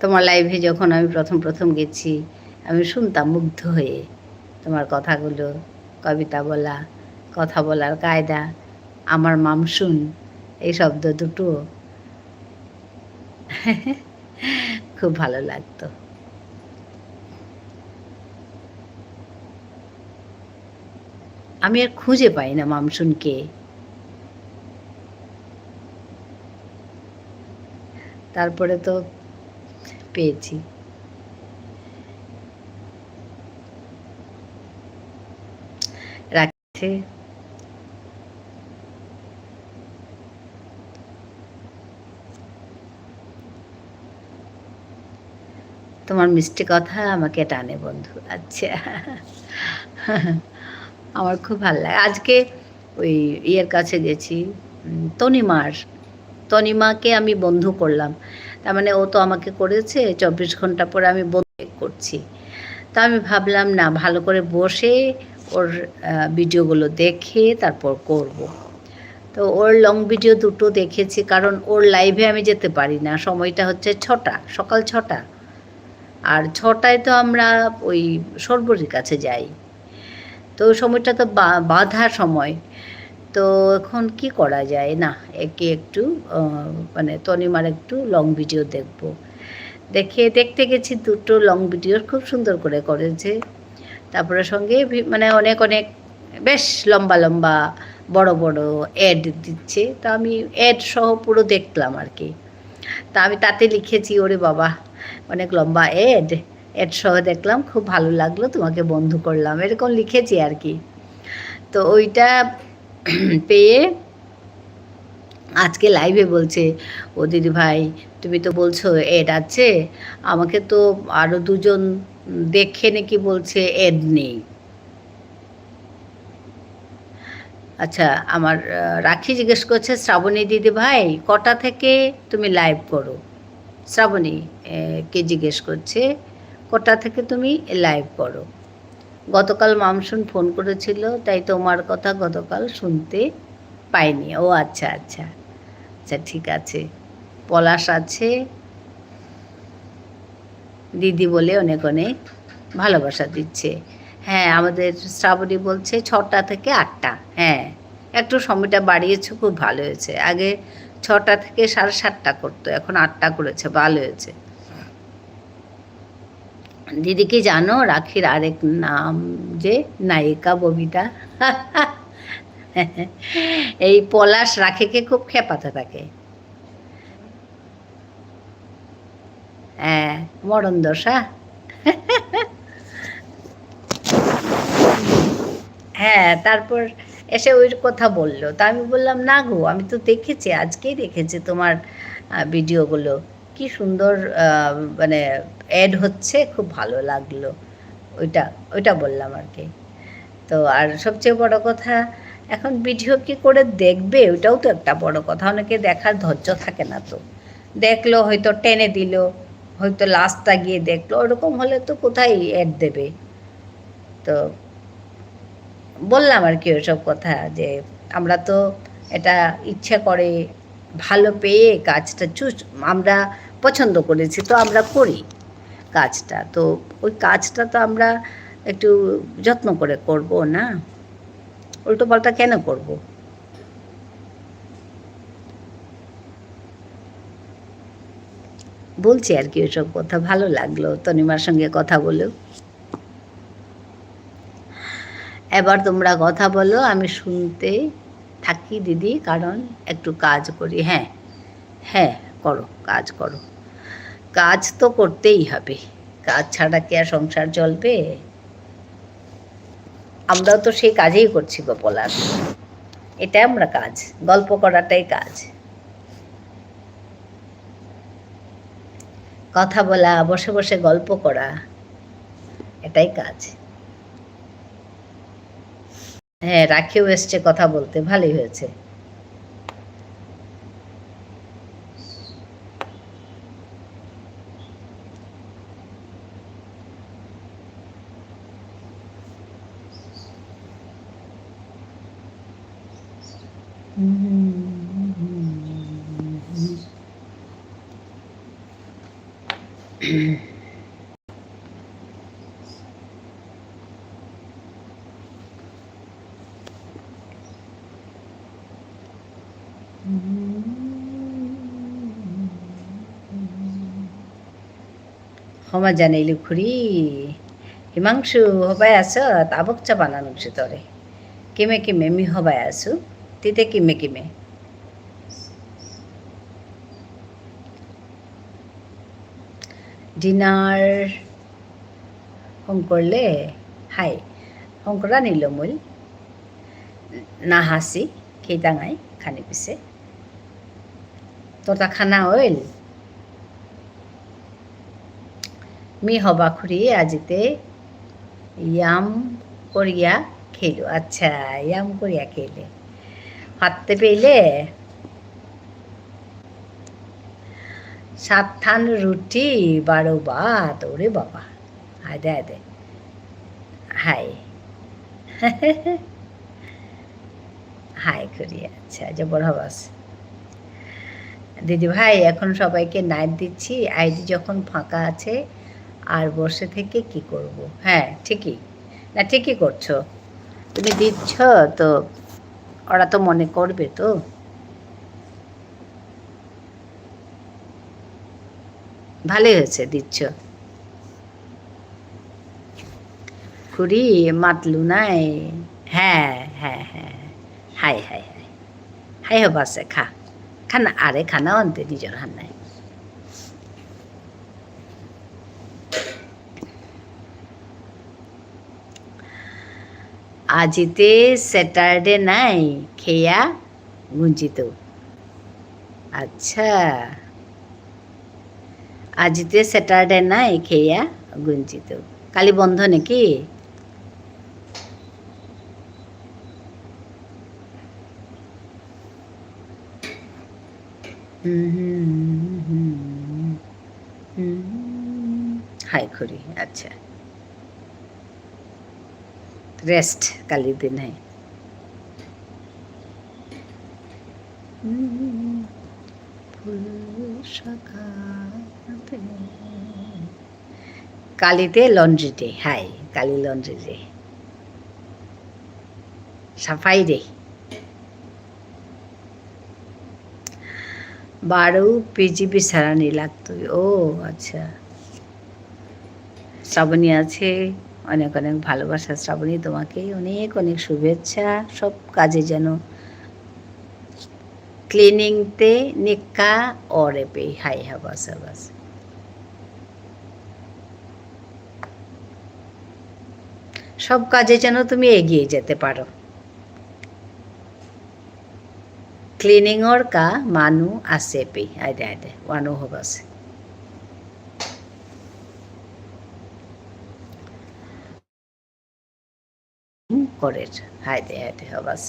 তোমার লাইভে যখন আমি প্রথম প্রথম গেছি, আমি শুনতাম মুগ্ধ হয়ে তোমার কথাগুলো, কবিতা বলা, কথা বলার কায়দা, আমার মামশুন, এই শব্দ দুটো খুব ভালো লাগতো। আমি আর খুঁজে পাই না মামশুনকে, তারপরে তো পেয়েছি। রাখছে তোমার মিষ্টি কথা আমাকে টানে বন্ধু। আচ্ছা, আমার খুব ভালো লাগে। আজকে ওই ইয়ের কাছে গেছি, তনিমাকে আমি বন্ধু করলাম, তার মানে ও তো আমাকে করেছে, 24 ঘন্টা পরে আমি বন্ধু করছি। তা আমি ভাবলাম না, ভালো করে বসে ওর ভিডিওগুলো দেখে তারপর করব। তো ওর লং ভিডিও দুটো দেখেছি, কারণ ওর লাইভে আমি যেতে পারি না, সময়টা হচ্ছে 6টা, সকাল 6টা, আর 6টায় তো আমরা ওই সর্বরীর কাছে যাই, তো সময়টা তো বাঁধা সময়। তো এখন কি করা যায়, না একে একটু মানে তনিমার একটু লং ভিডিও দেখব, দেখতে গেছি, দুটো লং ভিডিও খুব সুন্দর করে করেছে। তারপরে সঙ্গে মানে অনেক অনেক বেশ লম্বা লম্বা বড় বড় অ্যাড দিচ্ছে, তো আমি অ্যাড সহ পুরো দেখলাম আর কি। তা আমি তাতে লিখেছি, ওরে বাবা অনেক লম্বা অ্যাড সহ দেখলাম, খুব ভালো লাগলো, তোমাকে বন্ধু করলাম, এরকম লিখেছি আর কি। তো ওইটা পেয়ে আজকে লাইভে বলছে, ও দিদি ভাই তুমি তো বলছো অ্যাড আছে, আমাকে তো আরও 2জন দেখে নাকি বলছে এড নেই। আচ্ছা, আমার রাখি জিজ্ঞেস করছে, শ্রাবণী দিদি ভাই কটা থেকে তুমি লাইভ করো? শ্রাবণী কে জিজ্ঞেস করছে কটা থেকে তুমি লাইভ করো। গতকাল মামসুন ফোন করেছিল, তাই তোমার কথা গতকাল শুনতে পাইনি। ও আচ্ছা আচ্ছা আচ্ছা, ঠিক আছে। পলাশ আছে দিদি বলে অনেক অনেক ভালোবাসা দিচ্ছে। হ্যাঁ, আমাদের শ্রাবণী বলছে 6টা থেকে 8টা। হ্যাঁ, একটু সময়টা বাড়িয়েছে, খুব ভালো হয়েছে। আগে 6টা থেকে 7:30 করতো, এখন 8টা করেছে, ভালো হয়েছে। দিদি কি জানো রাখির আরেক নাম যে নায়িকা ববিতা? এই পলাশ রাখিকে খুব খেপাতে থাকে। হ্যাঁ, মরণ দশা। হ্যাঁ, তারপর এসে ওই কথা বললো, তা আমি বললাম না গো, আমি তো দেখেছি, আজকেই দেখেছি তোমার ভিডিওগুলো, কি সুন্দর মানে অ্যাড হচ্ছে, খুব ভালো লাগলো। ওইটা ওইটা বললাম আর কি। তো আর সবচেয়ে বড় কথা, এখন ভিডিও কি করে দেখবে, ওইটাও তো একটা বড় কথা। অনেকে দেখার ধৈর্য থাকে না, তো দেখলো হয়তো টেনে দিল, হয়তো লাস্টটা গিয়ে দেখলো, ওরকম হলে তো কোথায় অ্যাড দেবে। তো বললাম আর কি ওসব কথা, যে আমরা তো এটা ইচ্ছা করে ভালো পেয়ে কাজটা আমরা পছন্দ করেছি, তো আমরা করি কাজটা। তো ওই কাজটা তো আমরা একটু যত্ন করে করব না, উল্টো পাল্টা কেন করব? বলছি আর কি ওসব কথা। ভালো লাগলো তনিমার সঙ্গে কথা বলেও। এবার তোমরা কথা বলো, আমি শুনতে থাকি দিদি, কারণ একটু কাজ করি। হ্যাঁ হ্যাঁ, করো, কাজ করো, কাজ তো করতেই হবে, কাজ ছাড়া কি আর সংসার চলবে? আমরাও তো সেই কাজেই করছি গো পলাশ, এটাই আমরা কাজ, গল্প করাটাই কাজ, কথা বলা, বসে বসে গল্প করা, এটাই কাজ। হ্যাঁ, রাখিও এসছে কথা বলতে, ভালোই হয়েছে। ক্ষমা জানাইলি খুড়ি, হিমাংশু হবাই আছ তাবক চা বানানো তরে, কিমে কিমে মি হবাই আছো, তিতে কিমে কিমে। ডিনার শংকৰলে হাই, শংকৰা নীলমূল নাহাসি কেইটাঙাই খানি পিছে তোতা খানা অইল মি হবা খুড়ি আজিতে ইয়াম করিয়া খেলো। আচ্ছা, ইয়াম করিয়া খেলে হাঁটতে পেলে 7 রুটি 12 ভাত। ওরে বাবা, হায় দে হায় দে, হাই হাই করি। আচ্ছা, জবর হবাস দিদি ভাই, এখন সবাইকে নাইট দিচ্ছি, আইডি যখন ফাঁকা আছে আর বসে থেকে কি করব? হ্যাঁ ঠিকই, না ঠিকই করছো, তুমি দিচ্ছ তো ওরা তো মনে করবে, তো ভালোই হয়েছে দিচ্ছ। খুড়ি মাতলু নাই? হ্যাঁ হ্যাঁ হ্যাঁ, হাই হাই হাই হাই হবাছে, খা খানা, আরে খানাও আনতে নিজের হান্নায়। আজিতে স্যাটারডে নাই খেয়া গুঞ্জিত। আচ্ছা, আজিতে স্যাটারডে নাই খেয়া গুঞ্জিত। কালি বন্ধ নাকি? হাই করি, আচ্ছা রেস্ট কালি দিন হয়। কালিতে লন্ড্রি ডে, হাই কালি লন্ড্রি ডে, সাফাই ডে। 12 পিজিপি সারানি লাগতো। ও আচ্ছা, শ্রাবণী আছে, অনেক অনেক ভালোবাসা শ্রাবণী, তোমাকে অনেক অনেক শুভেচ্ছা। সব কাজে যেন ক্লিনিংতে নিকা ওরে পে হাই হাবাস হাবাস। সব কাজে যেন তুমি এগিয়ে যেতে পারো। ক্লিনিংর কা মানু আছে পে আইদে আইদে ওয়ানো হবাস। করে হাইদে হাইদে হবাস।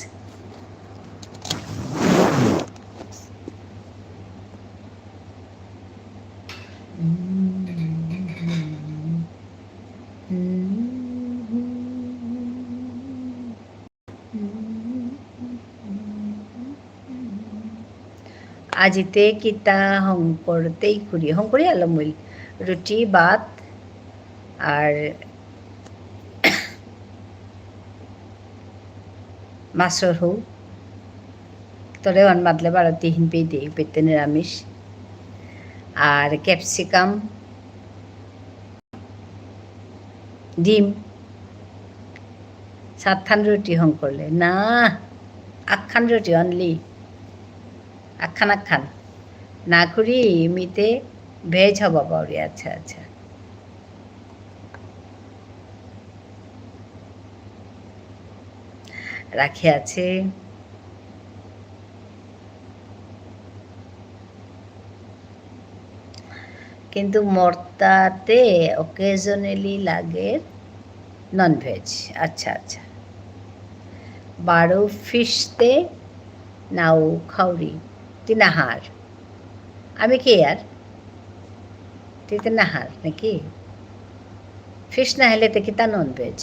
আজিতে কিতা হংকরতেই খুরি হংকরি আলম বইল রুটি ভাত আর মাছর হৌ তরে অন বাদলে বারো তিহিন পেয়ে দিই পেতে নিরামিষ আর ক্যাপসিকাম ডিম 7খান রুটি হং করলে না 8খান রুটি অনলি 8খান না করি এমনিতে ভেজ হবা পারি। আচ্ছা আচ্ছা, রাখি আছে। কিন্তু মর্তাতে অকেজনেলি লাগে ননভেজ। আচ্ছা আচ্ছা, 12 ফিশতে নাও খাউরি তিনাহার আমি কি আর তিনাহার নাকি? ফিশ না হলেতে কিতা ননভেজ,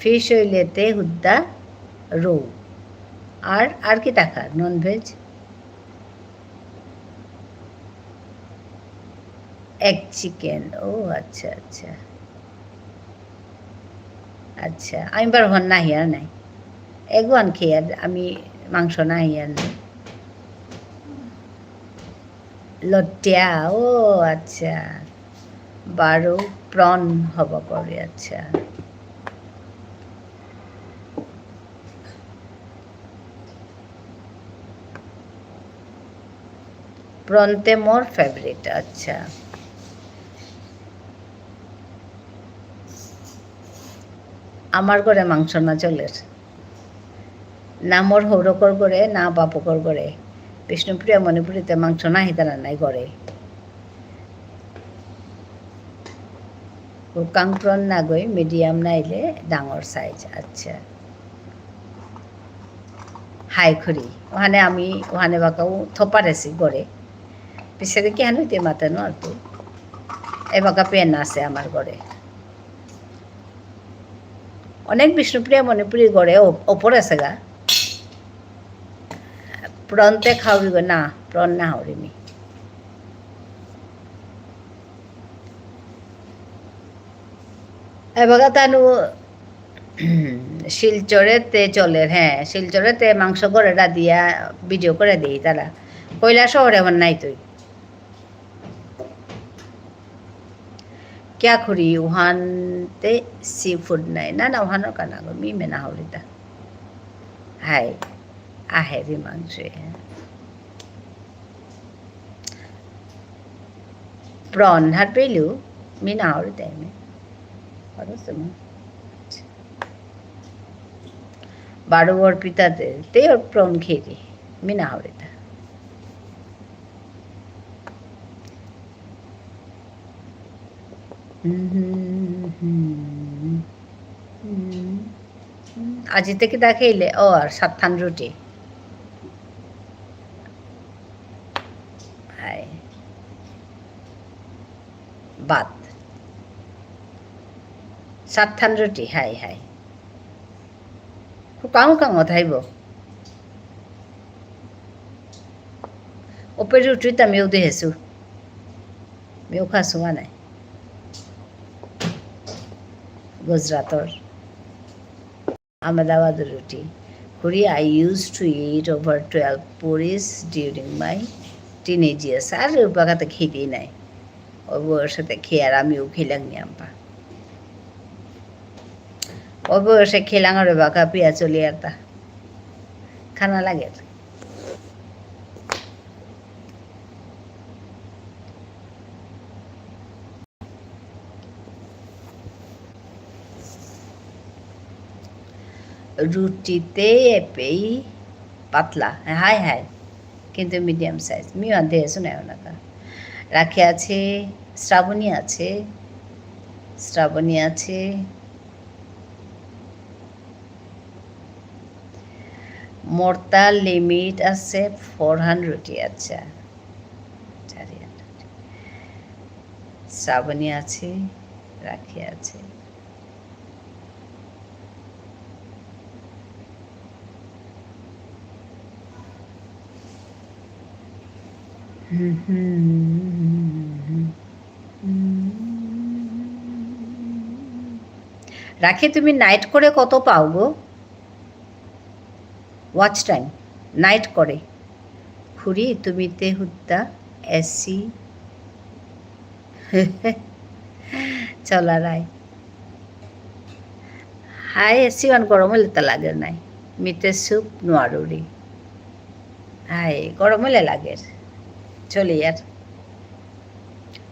ফিশ হইলেতে হুদ্দা রৌ আর কি টাকা ননভেজ? Egg chicken. ও আচ্ছা আচ্ছা আচ্ছা, আমি বার হন না হিয়ার নাই এগওয়ান খেয়ে আর আমি মাংস না হিয়ার নাই লটিয়া। ও আচ্ছা, 12 প্রন হবা পরে। আচ্ছা, প্রনতে মোর ফেভারিট। আচ্ছা, আমার ঘরে মাংস না চলে না, মোর হৌরকর করে না বাপকর করে বিষ্ণুপ্রিয়া মণিপুরিতে মাংস না হিতারা নাই ঘরে কাংপ্রন না গই মিডিয়াম নাইলে ডাঙর সাইজ। আচ্ছা, হাই খরি ওখানে আমি ওখানে বাকাও থপারেছি ঘরে পিছে দেখি হান হইতে মাতানো আর কি এ বাকা পেন আছে আমার ঘরে অনেক বিষ্ণুপ্রিয়া মণিপুরি গড়ে ওপর আছে গা প্রনতে খাওয়ারি গো না প্রন না হাওরিমি এবার তানু শিলচরেতে চলে। হ্যাঁ, শিলচরেতে মাংস গড়েটা দিয়া ভিডিও করে দিই তারা কইলা শহরে আমার নাই তুই क्या खुरी उहानते सी फूड नाही ना ना उहानो का ना गो मी में ना हवरिता हाय आहे रे मांस प्रॉन हर पेलू मी ना हवरिता में और सम 12 और पिता ते और प्रॉन खेरी मी ना हवरिता আজি থেকে দেখাইলে ও আর সাতখান রুটি হাই বাদ সাতখান রুটি হাই হাই কাউ কাউ থাইব ওপের রুটিটা আমিও দেখেছো আমিও খাইছো নাই গুজরাটর Ahmedabad roti. Kuri, I used to eat over 12 puris during my teenage years. আর বাগাতে খেতেই নাই ওই বউয়ের সাথে খেয়ে আর আমিও খেলাম নি আম্পা ওই বয়সে খেলাম আর বাঁকা পিয়া চলি আর তা খানা লাগে রুটিতে এপেই পাতলা হাই হাই কিন্তু মিডিয়াম সাইজ মিও আনতে এসো না ওনাকা রাখি আছে শ্রাবণী আছে শ্রাবণী আছে মোরতা লিমিট আছে 400 আচ্ছা শ্রাবণী আছে রাখি আছে রাখি তুমি নাইট করে কত পাও গো ওয়াচ টাইম নাইট করে খুরি তুমি তে হুদ্দা এসি চলা রায় হাই এসি অন গরম হলে তা লাগে নাই মিতে সুপ নোয়ারুরি হাই গরম হলে লাগে চলি আর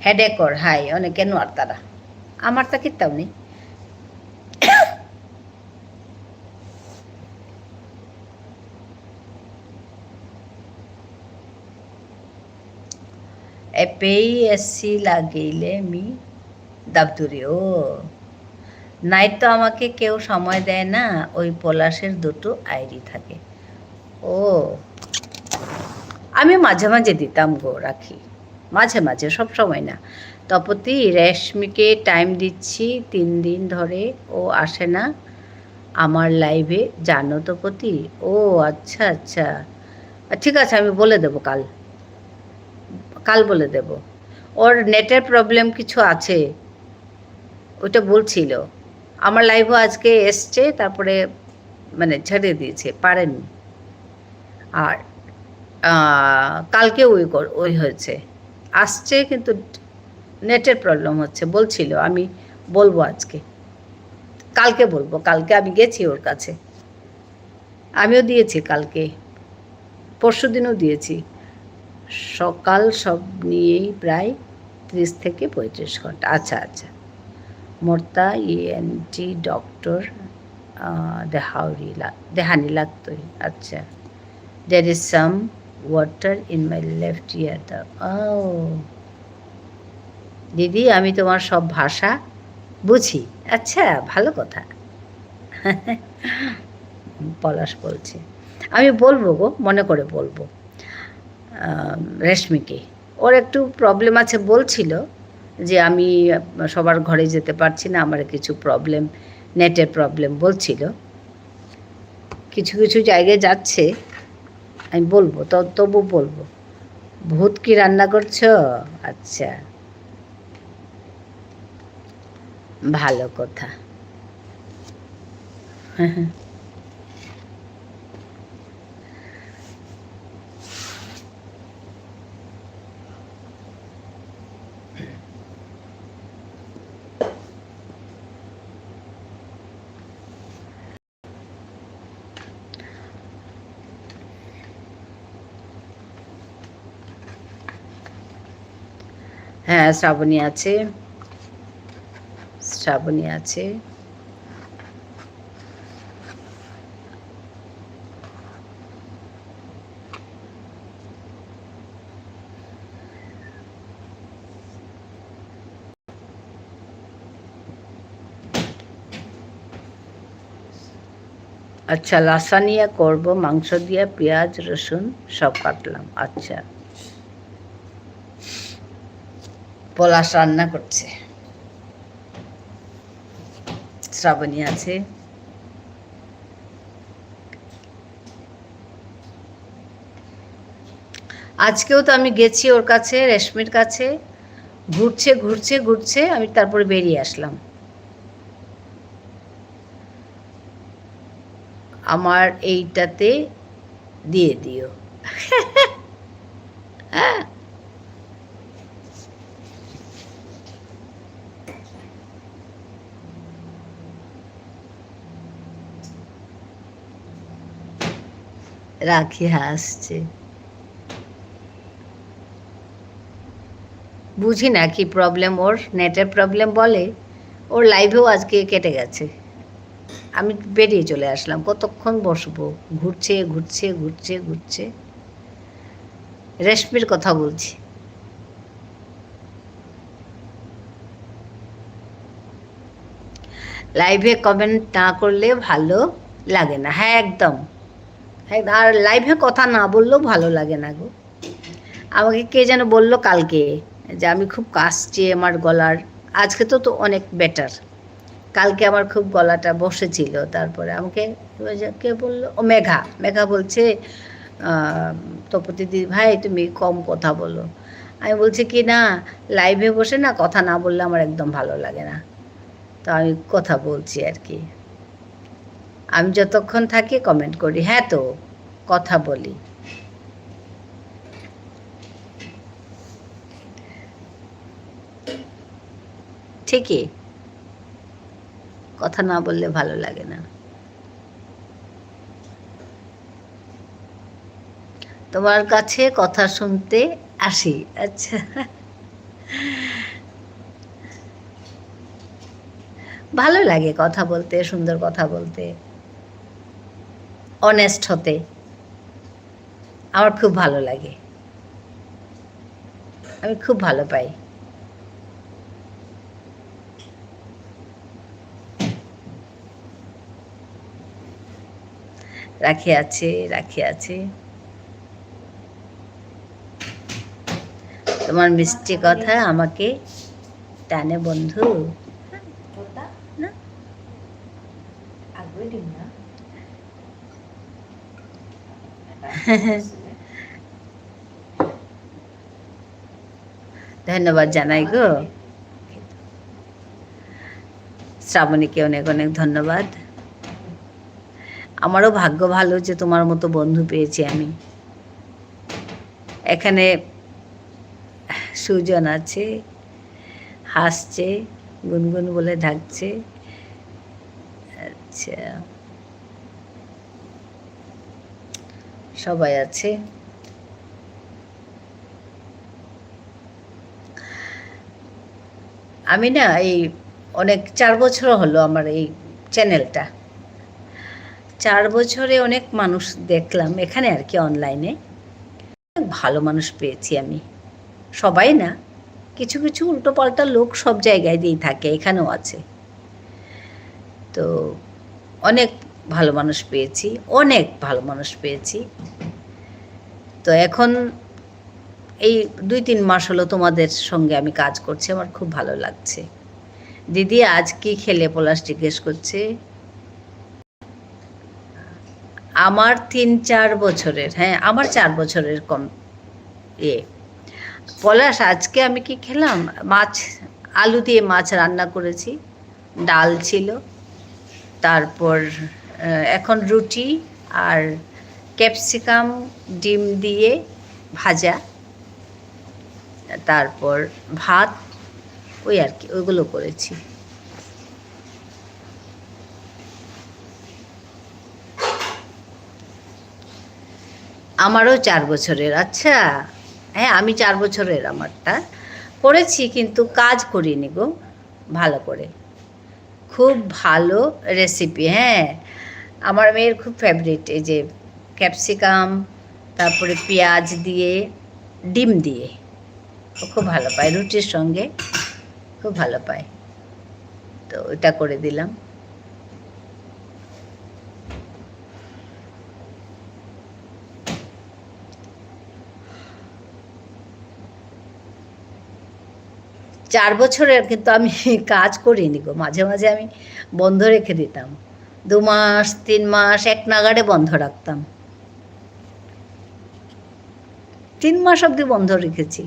হেডেকর হাই অনেকে নোয়ার তারা আমার তা কিতাব নেই এপেই এসি লাগিলে মি দাবদুরি ও নাইট তো আমাকে কেউ সময় দেয় না ওই পলাশের দুটো আইডি থাকে ও আমি মাঝে মাঝে দিতাম গো রাখি মাঝে মাঝে সব সময় না তপতি রেশমিকে টাইম দিচ্ছি 3 দিন ধরে ও আসে না আমার লাইভে জানো তপতি ও আচ্ছা আচ্ছা ঠিক আছে আমি বলে দেবো কাল কাল বলে দেব ওর নেটের প্রবলেম কিছু আছে ওটা বলছিল আমার লাইভও আজকে এসছে তারপরে মানে ছেড়ে দিয়েছে পারেনি আর কালকে ওই হয়েছে আসছে কিন্তু নেটের প্রবলেম হচ্ছে বলছিল আমি বলবো আজকে কালকে বলবো কালকে আমি গেছি ওর কাছে আমিও দিয়েছি কালকে পরশু দিনও দিয়েছি সকাল সব নিয়েই প্রায় 30 থেকে 35 ঘন্টা আচ্ছা আচ্ছা মোরতা ইএনটি ডক্টর দেহানি লাগতোই আচ্ছা there is some water in my left ear দিদি আমি তোমার সব ভাষা বুঝি আচ্ছা ভালো কথা পলাশ বলছে আমি বলবো গো মনে করে বলবো রেশমিকে ওর একটু প্রবলেম আছে বলছিল যে আমি সবার ঘরে যেতে পারছি না আমার কিছু প্রবলেম নেটের প্রবলেম বলছিল কিছু কিছু জায়গায় যাচ্ছে আমি বলবো তবু বলবো ভূত কি রান্না করছো আচ্ছা ভালো কথা হ্যাঁ শ্রাবণী আছে শ্রাবণী আছে আচ্ছা, লাসানিয়া করব, মাংস দিয়ে পেঁয়াজ রসুন সব কাটলাম। আচ্ছা, পলাশ রান্না করছে, শ্রাবণী আছে। আজকেও তো আমি গেছি ওর কাছে, রেশমির কাছে, ঘুরছে ঘুরছে ঘুরছে, আমি তারপরে বেরিয়ে আসলাম। আমার এইটাতে দিয়ে দিও। রাখি হাসছে, বুঝি না কি প্রবলেম ওর, নেটের প্রবলেম বলে। ওর লাইভেও আজকে কেটে গেছে, আমি বেরিয়ে চলে আসলাম। কতক্ষণ বসবো, ঘুরছে ঘুরছে ঘুরছে ঘুরছে। রেশমির কথা বলছি। লাইভে কমেন্ট না করলে ভালো লাগে না। হ্যাঁ একদম, আর লাইভে কথা না বললেও ভালো লাগে না গো। আমাকে কে যেন বললো কালকে যে আমি খুব কাশছি আমার গলার, আজকে তো তো অনেক বেটার। কালকে আমার খুব গলাটা বসেছিল, তারপরে আমাকে কে বললো, ও মেঘা, মেঘা বলছে তপতি দিদি ভাই তুমি কম কথা বলো। আমি বলছি কি না, লাইভে বসে না কথা না বললে আমার একদম ভালো লাগে না, তো আমি কথা বলছি আর কি। আমি যতক্ষণ থাকি কমেন্ট করি, হ্যাঁ তো কথা বলি। ঠিকই, কথা না বললে ভালো লাগে না। তোমার কাছে কথা শুনতে আসি। আচ্ছা, ভালো লাগে কথা বলতে, সুন্দর কথা বলতে, অনেস্ট হতে, আমার খুব ভালো লাগে, আমি খুব ভালো পাই। রাখি আছে, রাখি আছে, তোমার মিষ্টি কথা আমাকে টানে বন্ধু। না আগুয়ে দিম না। ধন্যবাদ জানাই গো, শ্রাবণীকে অনেক অনেক ধন্যবাদ। আমারও ভাগ্য ভালো যে তোমার মতো বন্ধু পেয়েছি আমি। এখানে সুজন আছে, হাসছে, গুনগুন বলে ডাকছে। আচ্ছা, সবাই আছে। আমি না এই অনেক 4 বছর হলো আমার এই চ্যানেলটা। 4 বছরে অনেক মানুষ দেখলাম এখানে আর কি, অনলাইনে ভালো মানুষ পেয়েছি আমি। সবাই না, কিছু কিছু উল্টোপাল্টা লোক সব জায়গায় দিয়েই থাকে, এখানেও আছে। তো অনেক ভালো মানুষ পেয়েছি, অনেক ভালো মানুষ পেয়েছি। তো এখন এই 2-3 মাস হলো তোমাদের সঙ্গে আমি কাজ করছি, আমার খুব ভালো লাগছে। দিদি আজ কি খেলে, পলাশ জিজ্ঞেস করছে। আমার 3-4 বছরের, হ্যাঁ আমার 4 বছরের কম পলাশ, আজকে আমি কি খেলাম, মাছ, আলু দিয়ে মাছ রান্না করেছি, ডাল ছিল, তারপর এখন রুটি আর ক্যাপসিকাম ডিম দিয়ে ভাজা, তারপর ভাত, ওই আর কি, ওইগুলো করেছি। আমারও 4 বছরের। আচ্ছা, হ্যাঁ আমি 4 বছরের আমারটা করেছি, কিন্তু কাজ করিনি গো ভালো করে। খুব ভালো রেসিপি, হ্যাঁ আমার মেয়ের খুব ফেভারিট, এই যে ক্যাপসিকাম, তারপরে পেঁয়াজ দিয়ে ডিম দিয়ে, ও খুব ভালো পায়, রুটির সঙ্গে খুব ভালো পায়, তো ওটা করে দিলাম। 4 বছরের কিন্তু আমি কাজ করিনি গো, মাঝে মাঝে আমি বন্ধ রেখে দিতাম, 2 মাস 3 মাস এক নাগাড়ে বন্ধ রাখতাম, 3 মাস অবধি বন্ধ রেখেছি।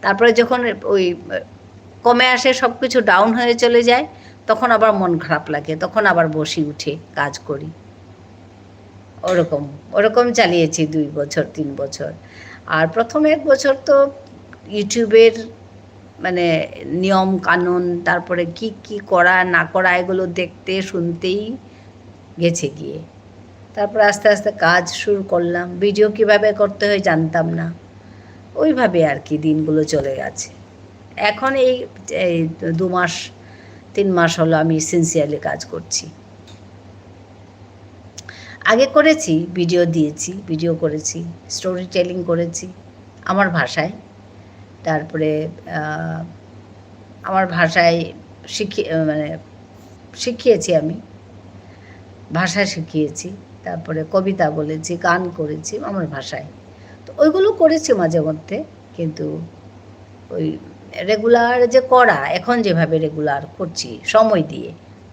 তারপরে যখন ওই কমে আসে, সব কিছু ডাউন হয়ে চলে যায়, তখন আবার মন খারাপ লাগে, তখন আবার বসি উঠে কাজ করি। ওরকম ওরকম চালিয়েছি 2 বছর 3 বছর। আর প্রথম 1 বছর তো ইউটিউবের মানে নিয়ম কানুন, তারপরে কি কি করা না করা এগুলো দেখতে শুনতেই গেছে গিয়ে। তারপরে আস্তে আস্তে কাজ শুরু করলাম, ভিডিও কীভাবে করতে হয় জানতাম না, ওইভাবে আর কি দিনগুলো চলে গেছে। এখন এই 2 মাস 3 মাস হলো আমি সিনসিয়ারলি কাজ করছি। আগে করেছি, ভিডিও দিয়েছি, ভিডিও করেছি, স্টোরি টেলিং করেছি আমার ভাষায়, তারপরে আমার ভাষায় মানে শিখিয়েছি, আমি ভাষা শিখিয়েছি, তারপরে কবিতা বলেছি, গান করেছি আমার ভাষায়। তো ওইগুলো করেছি মাঝে মধ্যে, কিন্তু ওই রেগুলার যে করা, এখন যেভাবে রেগুলার করছি সময় দিয়ে,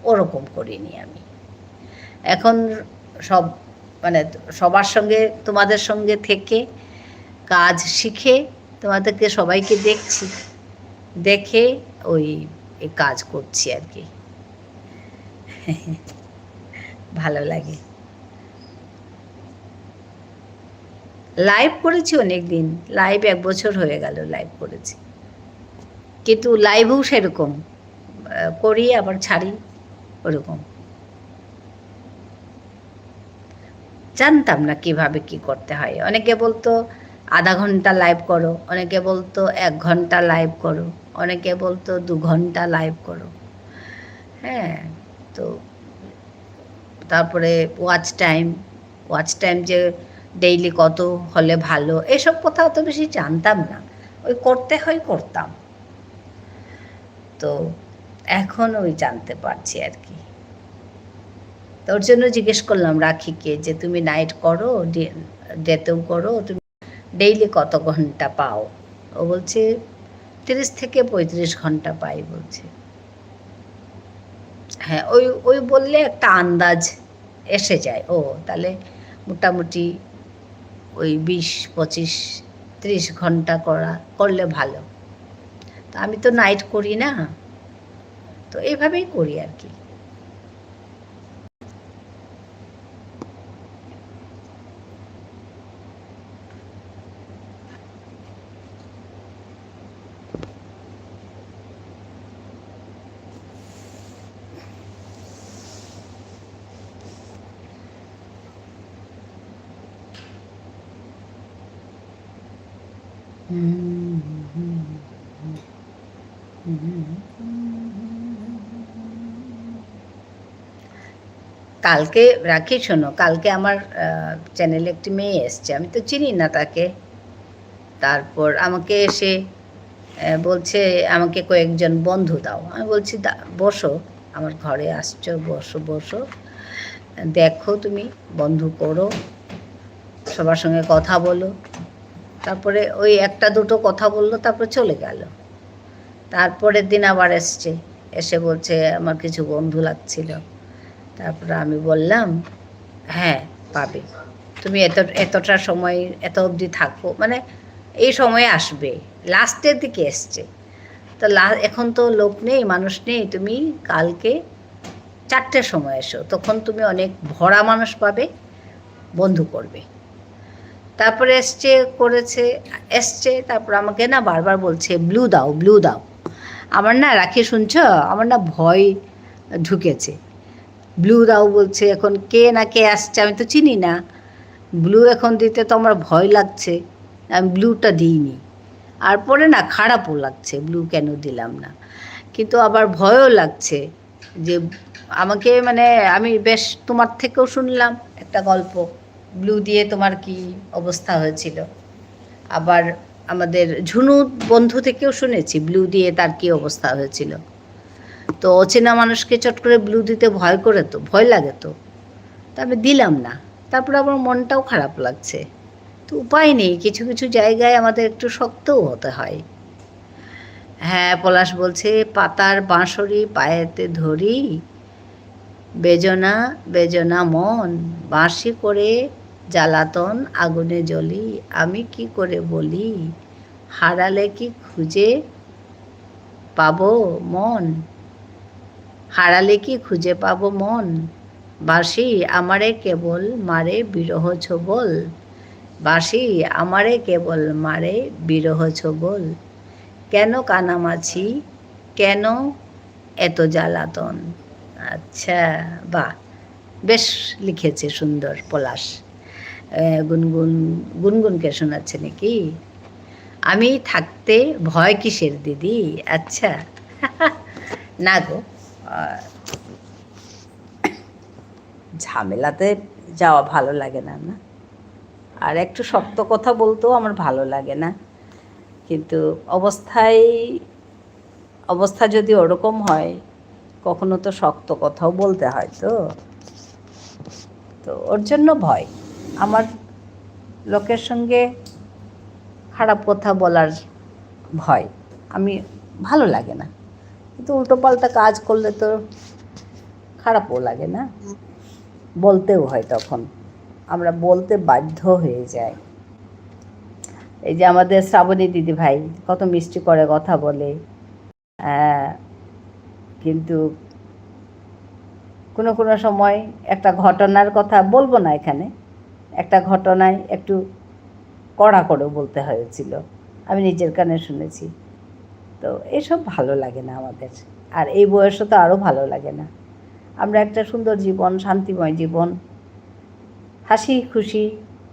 ওরকম করিনি আমি। এখন সব মানে সবার সঙ্গে, তোমাদের সঙ্গে থেকে কাজ শিখে তোমাদেরকে সবাইকে দেখছি, দেখে ওই কাজ করছি আর কি। ভালো লাগে। লাইভ করেছি অনেক দিন, লাইভ 1 বছর হয়ে গেল লাইভ করেছি, কিন্তু লাইভও সেরকম করি আবার ছাড়ি, ওরকম। জানতাম না কিভাবে কি করতে হয়। অনেকে বলতো আধা ঘন্টা লাইভ করো, অনেকে বলতো 1 ঘন্টা লাইভ করো, অনেকে বলতো 2 ঘন্টা লাইভ করো। হ্যাঁ, তো তারপরে ওয়াচ টাইম যে ডেইলি কত হলে ভালো, এসব কথা অত বেশি জানতাম না, ওই করতে হয় করতাম। তো এখন ওই জানতে পারছি আর কি। তোর জন্য জিজ্ঞেস করলাম রাখিকে, যে তুমি নাইট করো, ডেতেও করো, তুমি ডেইলি কত ঘন্টা পাও? ও বলছে 30 থেকে 35 ঘন্টা পাই বলছে। হ্যাঁ, ওই ওই বললে একটা আন্দাজ এসে যায়, ও তাহলে মোটামুটি ওই 20, 25, 30 ঘন্টা করলে ভালো। তো আমি তো নাইট করি না, তো এইভাবেই করি আর কি। কালকে রাখি, শোনো, কালকে আমার চ্যানেলে একটি মেয়ে এসছে, আমি তো চিনি না তাকে। তারপর আমাকে এসে বলছে আমাকে কয়েকজন বন্ধু দাও। আমি বলছি বসো, আমার ঘরে আসছো, বসো বসো, দেখো তুমি বন্ধু করো, সবার সঙ্গে কথা বলো। তারপরে ওই 1-2 কথা বললো, তারপর চলে গেল। তারপরের দিন আবার এসে বলছে আমার কিছু বন্ধু লাগছিল। তারপরে আমি বললাম হ্যাঁ পাবে, তুমি এতটা সময় এত অবধি থাকো, মানে এই সময়ে আসবে। লাস্টের দিকে এসছে, তো এখন তো লোক নেই, মানুষ নেই, তুমি কালকে 4টের সময় এসো, তখন তুমি অনেক ভরা মানুষ পাবে, বন্ধু করবে। তারপরে এসছে, তারপর আমাকে না বারবার বলছে ব্লু দাও, ব্লু দাও। আমার না রাখি, শুনছ, আমার না ভয় ঢুকেছে। ব্লু দাও বলছে, এখন কে না কে আসছে আমি তো চিনি না, ব্লু এখন দিতে তো আমার ভয় লাগছে, আমি ব্লুটা দিইনি। আর পরে না খারাপও লাগছে, ব্লু কেন দিলাম না, কিন্তু আবার ভয়ও লাগছে যে আমাকে, মানে আমি বেশ তোমার থেকেও শুনলাম একটা গল্প, ব্লু দিয়ে তোমার কি অবস্থা হয়েছিল। আবার আমাদের ঝুনু বন্ধু থেকেও শুনেছি ব্লু দিয়ে তার কি অবস্থা হয়েছিল। তো অচেনা মানুষকে চট করে ব্লু দিতে ভয় লাগে, তো আমি দিলাম না। তারপরে আমার মনটাও খারাপ লাগছে, তো উপায় নেই, কিছু কিছু জায়গায় আমাদের একটু শক্তও হতে হয়। হ্যাঁ, পলাশ বলছে পাতার বাঁশরি পায়েতে ধরি, বেজনা বেজনা মন, বাঁশি করে জ্বালাতন আগুনে জ্বলি, আমি কি করে বলি, হারালে কি খুঁজে পাবো মন, হারালে কি খুঁজে পাবো মন, বাঁশি আমারে কেবল মারে বিরহ ছোবল, বাঁশি আমারে কেবল মারে বিরহ ছোবল, কেন কানামাছি, কেন এত জ্বালাতন। আচ্ছা, বাহ, বেশ লিখেছে সুন্দর পলাশ। গুনগুন গুনগুনকে শোনাচ্ছে নাকি? আমি থাকতে ভয় কিসের দিদি? আচ্ছা, না গো, ঝামেলাতে যাওয়া ভালো লাগে না, না? আর একটু শক্ত কথা বলতেও আমার ভালো লাগে না, কিন্তু অবস্থা যদি ওরকম হয়, কখনো তো শক্ত কথাও বলতে হয়, তো ওর জন্য ভয় আমার, লোকের সঙ্গে খারাপ কথা বলার ভয়, আমি ভালো লাগে না, কিন্তু উল্টোপাল্টা কাজ করলে তো খারাপও লাগে না, বলতেও হয়, তখন আমরা বলতে বাধ্য হয়ে যাই। এই যে আমাদের শ্রাবণী দিদি ভাই কত মিষ্টি করে কথা বলে, কিন্তু কোনো কোনো সময় একটা ঘটনার কথা বলবো না এখানে, একটা ঘটনায় একটু কড়া করেও বলতে হয়েছিল, আমি নিজের কানে শুনেছি। তো এসব ভালো লাগে না আমাদের, আর এই বয়সে তো আরও ভালো লাগে না। আমরা একটা সুন্দর জীবন, শান্তিময় জীবন, হাসি খুশি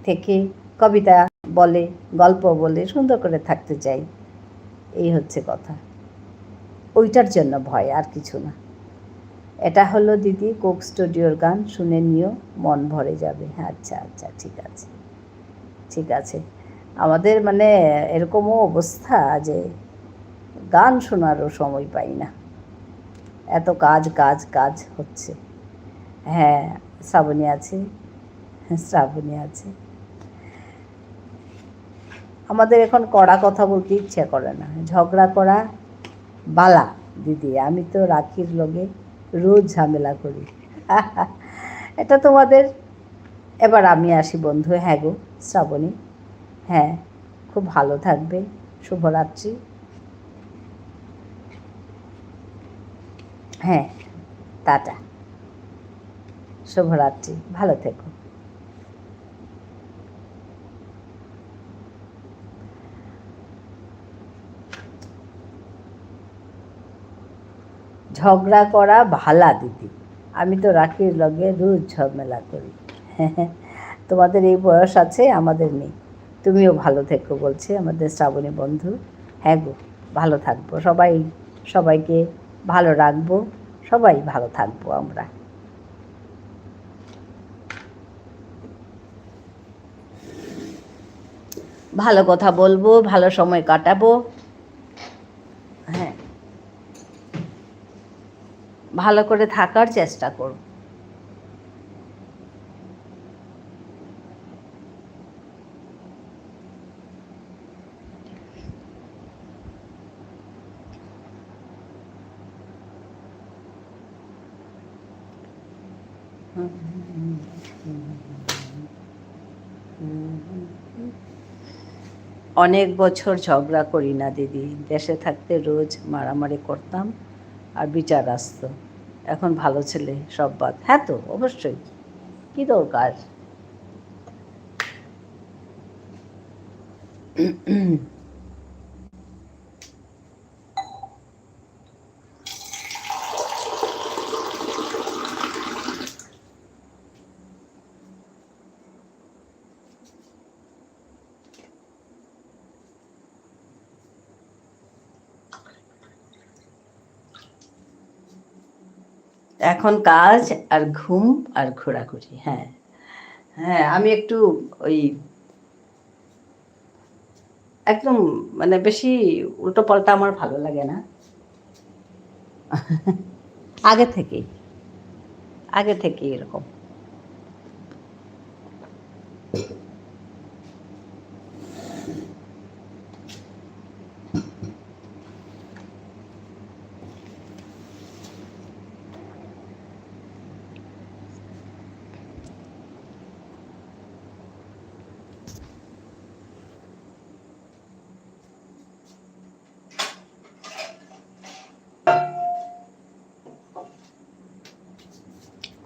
থেকে কবিতা বলে, গল্প বলে সুন্দর করে থাকতে চাই, এই হচ্ছে কথা। ওইটার জন্য ভয়, আর কিছু না। এটা হলো দিদি কোক স্টুডিওর গান, শুনে নিও, মন ভরে যাবে। আচ্ছা আচ্ছা, ঠিক আছে ঠিক আছে। আমাদের মানে এরকমও অবস্থা যে গান শোনারও সময় পাই না, এত কাজ কাজ কাজ হচ্ছে। হ্যাঁ, শ্রাবণী আছে, শ্রাবণী আছে। আমাদের এখন কড়া কথা বলতে ইচ্ছা করে না, ঝগড়া করা বালা দিদি, আমি তো রাখির লগে রোজ ঝামেলা করি। এটা তোমাদের। এবার আমি আসি বন্ধু। হ্যাঁ গো শ্রাবণী, হ্যাঁ, খুব ভালো থাকবে, শুভরাত্রি। হ্যাঁ, টাটা, শুভরাত্রি, ভালো থেকো। ঝগড়া করা ভালা দিদি, আমি তো রাখির লগে রোজ ঝামেলা করি। তোমাদের এই বয়স আছে, আমাদের নেই। তুমিও ভালো থেকো বলছে আমাদের শ্রাবণী বন্ধু। হ্যাঁ গো, ভালো থাকবো, সবাইকে ভালো রাখবো, সবাই ভালো থাকবো আমরা। ভালো কথা বলবো, ভালো সময় কাটাবো। হ্যাঁ, ভালো করে থাকার চেষ্টা করব। অনেক বছর ঝগড়া করি না দিদি, দেশে থাকতে রোজ মারামারি করতাম আর বিচার আসতো, এখন ভালো ছেলে, সব বাদ। হ্যাঁ তো অবশ্যই, কী দরকার। এখন কাজ আর ঘুম আর ঘোরাঘুরি। হ্যাঁ হ্যাঁ, আমি একটু ওই একদম মানে বেশি উল্টো পাল্টা আমার ভালো লাগে না, আগে থেকেই এরকম।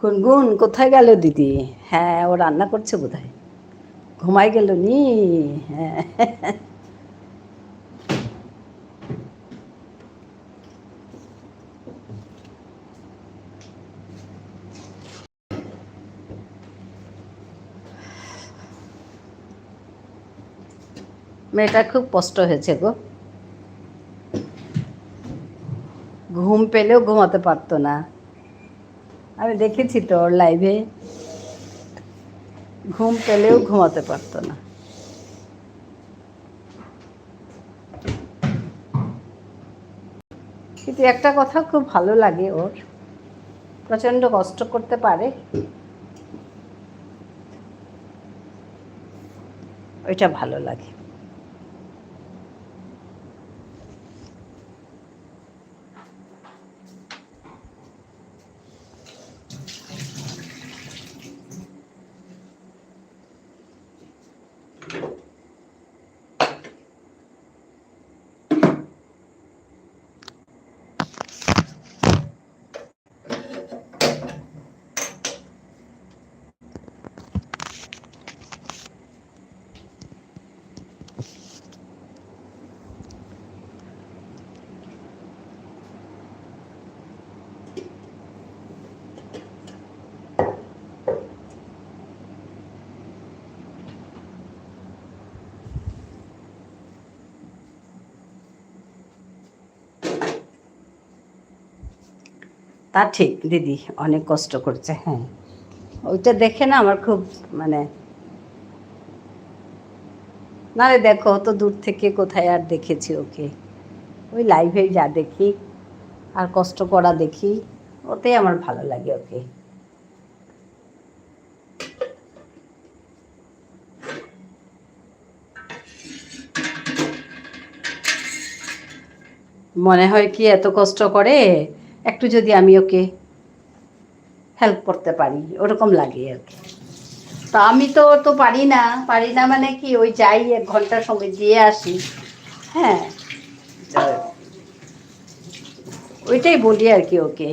গুনগুন কোথায় গেল দিদি? হ্যাঁ, ও রান্না করছে বোধহয়, ঘুমাই গেল নি? হ্যাঁ। মেয়েটা খুব কষ্ট হয়েছে গো, ঘুম পেলেও ঘুমাতে পারতো না। আমি দেখেছি তো ওর লাইভে, ঘুম পেলেও ঘুমাতে পারতো না। কিন্তু একটা কথা খুব ভালো লাগে ওর, প্রচণ্ড কষ্ট করতে পারে, ওইটা ভালো লাগে। তা ঠিক দিদি, অনেক কষ্ট করছে। হ্যাঁ, ওইটা দেখে না আমার খুব মানে, না রে দেখো তো দূর থেকে কোথায় আর দেখেছি ওকে, ওই লাইভেই যা দেখি আর কষ্ট করা দেখি, ওতেই আমার ভালো লাগে ওকে। মনে হয় কি এত কষ্ট করে, একটু যদি আমি ওকে হেল্প করতে পারি ওরকম লাগে আর কি। তা আমি তো তো পারি না মানে কি, ওই যাই 1 ঘন্টা সময় দিয়ে আসি। হ্যাঁ, ওইটাই বলি আর কি ওকে,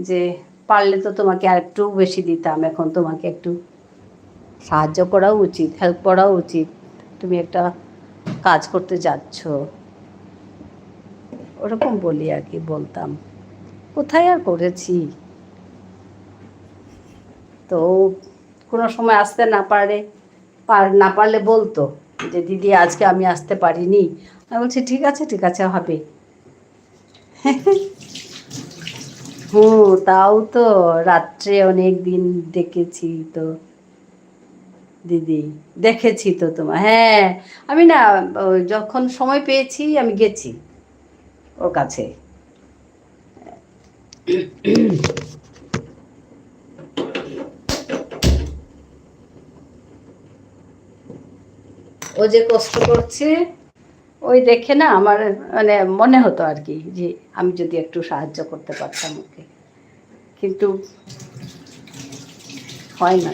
যে পারলে তো তোমাকে আর একটু বেশি দিতাম, এখন তোমাকে একটু সাহায্য করাও উচিত, হেল্প করাও উচিত, তুমি একটা কাজ করতে যাচ্ছ, ওরকম বলি আর কি, বলতাম। কোথায় আর করেছি, তো কোনো সময় আসতে না পারলে বলতো যে দিদি আজকে আমি আসতে পারিনি, আমি বলছি ঠিক আছে হবে। তাও তো রাত্রে অনেক দিন দেখেছি তো দিদি, দেখেছি তো তোমার। হ্যাঁ, আমি না যখন সময় পেয়েছি আমি গেছি ওর কাছে। ও যে কষ্ট করছে ওই দেখে না আমার মানে মনে হতো আর কি, যে আমি যদি একটু সাহায্য করতে পারতাম ওকে, কিন্তু হয় না।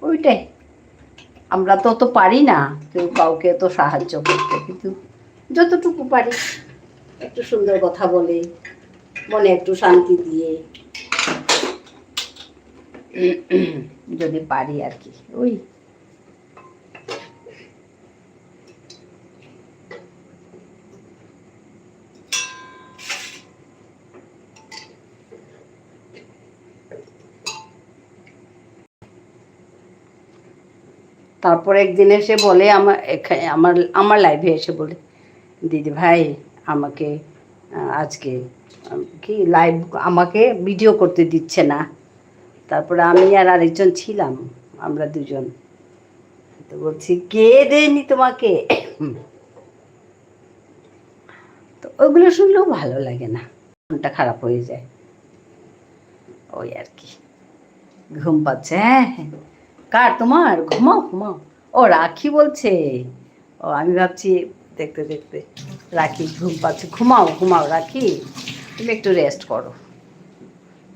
ওইটাই, আমরা তো অত পারি না কেউ কাউকে তো সাহায্য করতে, কিন্তু যতটুকু পারি একটু সুন্দর কথা বলে, মনে একটু শান্তি দিয়ে যদি পারি আর কি। ওই তারপর একদিন এসে বলে, আমার লাইভে এসে বলে, দিদি ভাই আমাকে আজকে কি লাইভ আমাকে ভিডিও করতে দিচ্ছে না। তারপরে আমি আর আরেকজন ছিলাম, আমরা দুজন, তো বলছি কে দেয়নি তোমাকে? তো ওইগুলো শুনলেও ভালো লাগে না, মনটা খারাপ হয়ে যায়, ওই আর কি। ঘুম পাচ্ছে? হ্যাঁ হ্যাঁ, কার? তোমার? ঘুমাও ঘুমাও। ও রাখি বলছে, ও আমি ভাবছি দেখতে দেখতে রাখি ঘুম পাচ্ছে। ঘুমাও ঘুমাও রাখি, তুমি একটু রেস্ট করো,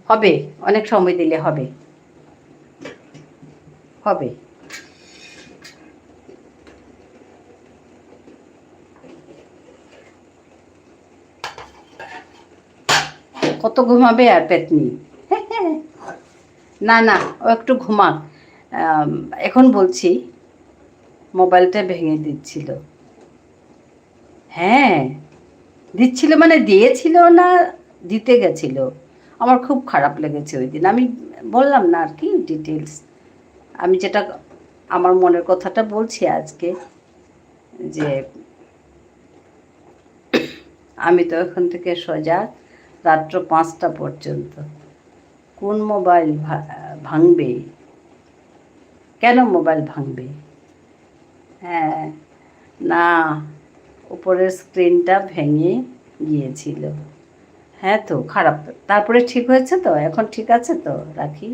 হবে, অনেক সময় দিলে হবে। হবে। কত ঘুমাবে আর পেতনি। না না, ও একটু ঘুমাক। আম, এখন বলছি, মোবাইলটা ভেঙে দিচ্ছিল। হ্যাঁ, দিচ্ছিল মানে দিয়েছিল না, দিতে গেছিল। আমার খুব খারাপ লেগেছে ওই দিন। আমি বললাম না আর কি ডিটেলস, আমি যেটা আমার মনের কথাটা বলছি আজকে, যে আমি তো এখান থেকে সোজা রাত্র 5টা পর্যন্ত কোন মোবাইল ভাঙবে, কেন মোবাইল ভাঙবে? হ্যাঁ, না, উপরের স্ক্রিনটা ভেঙে গিয়েছিল। হ্যাঁ তো খারাপ, তারপরে ঠিক হয়েছে তো, এখন ঠিক আছে তো, রাখি।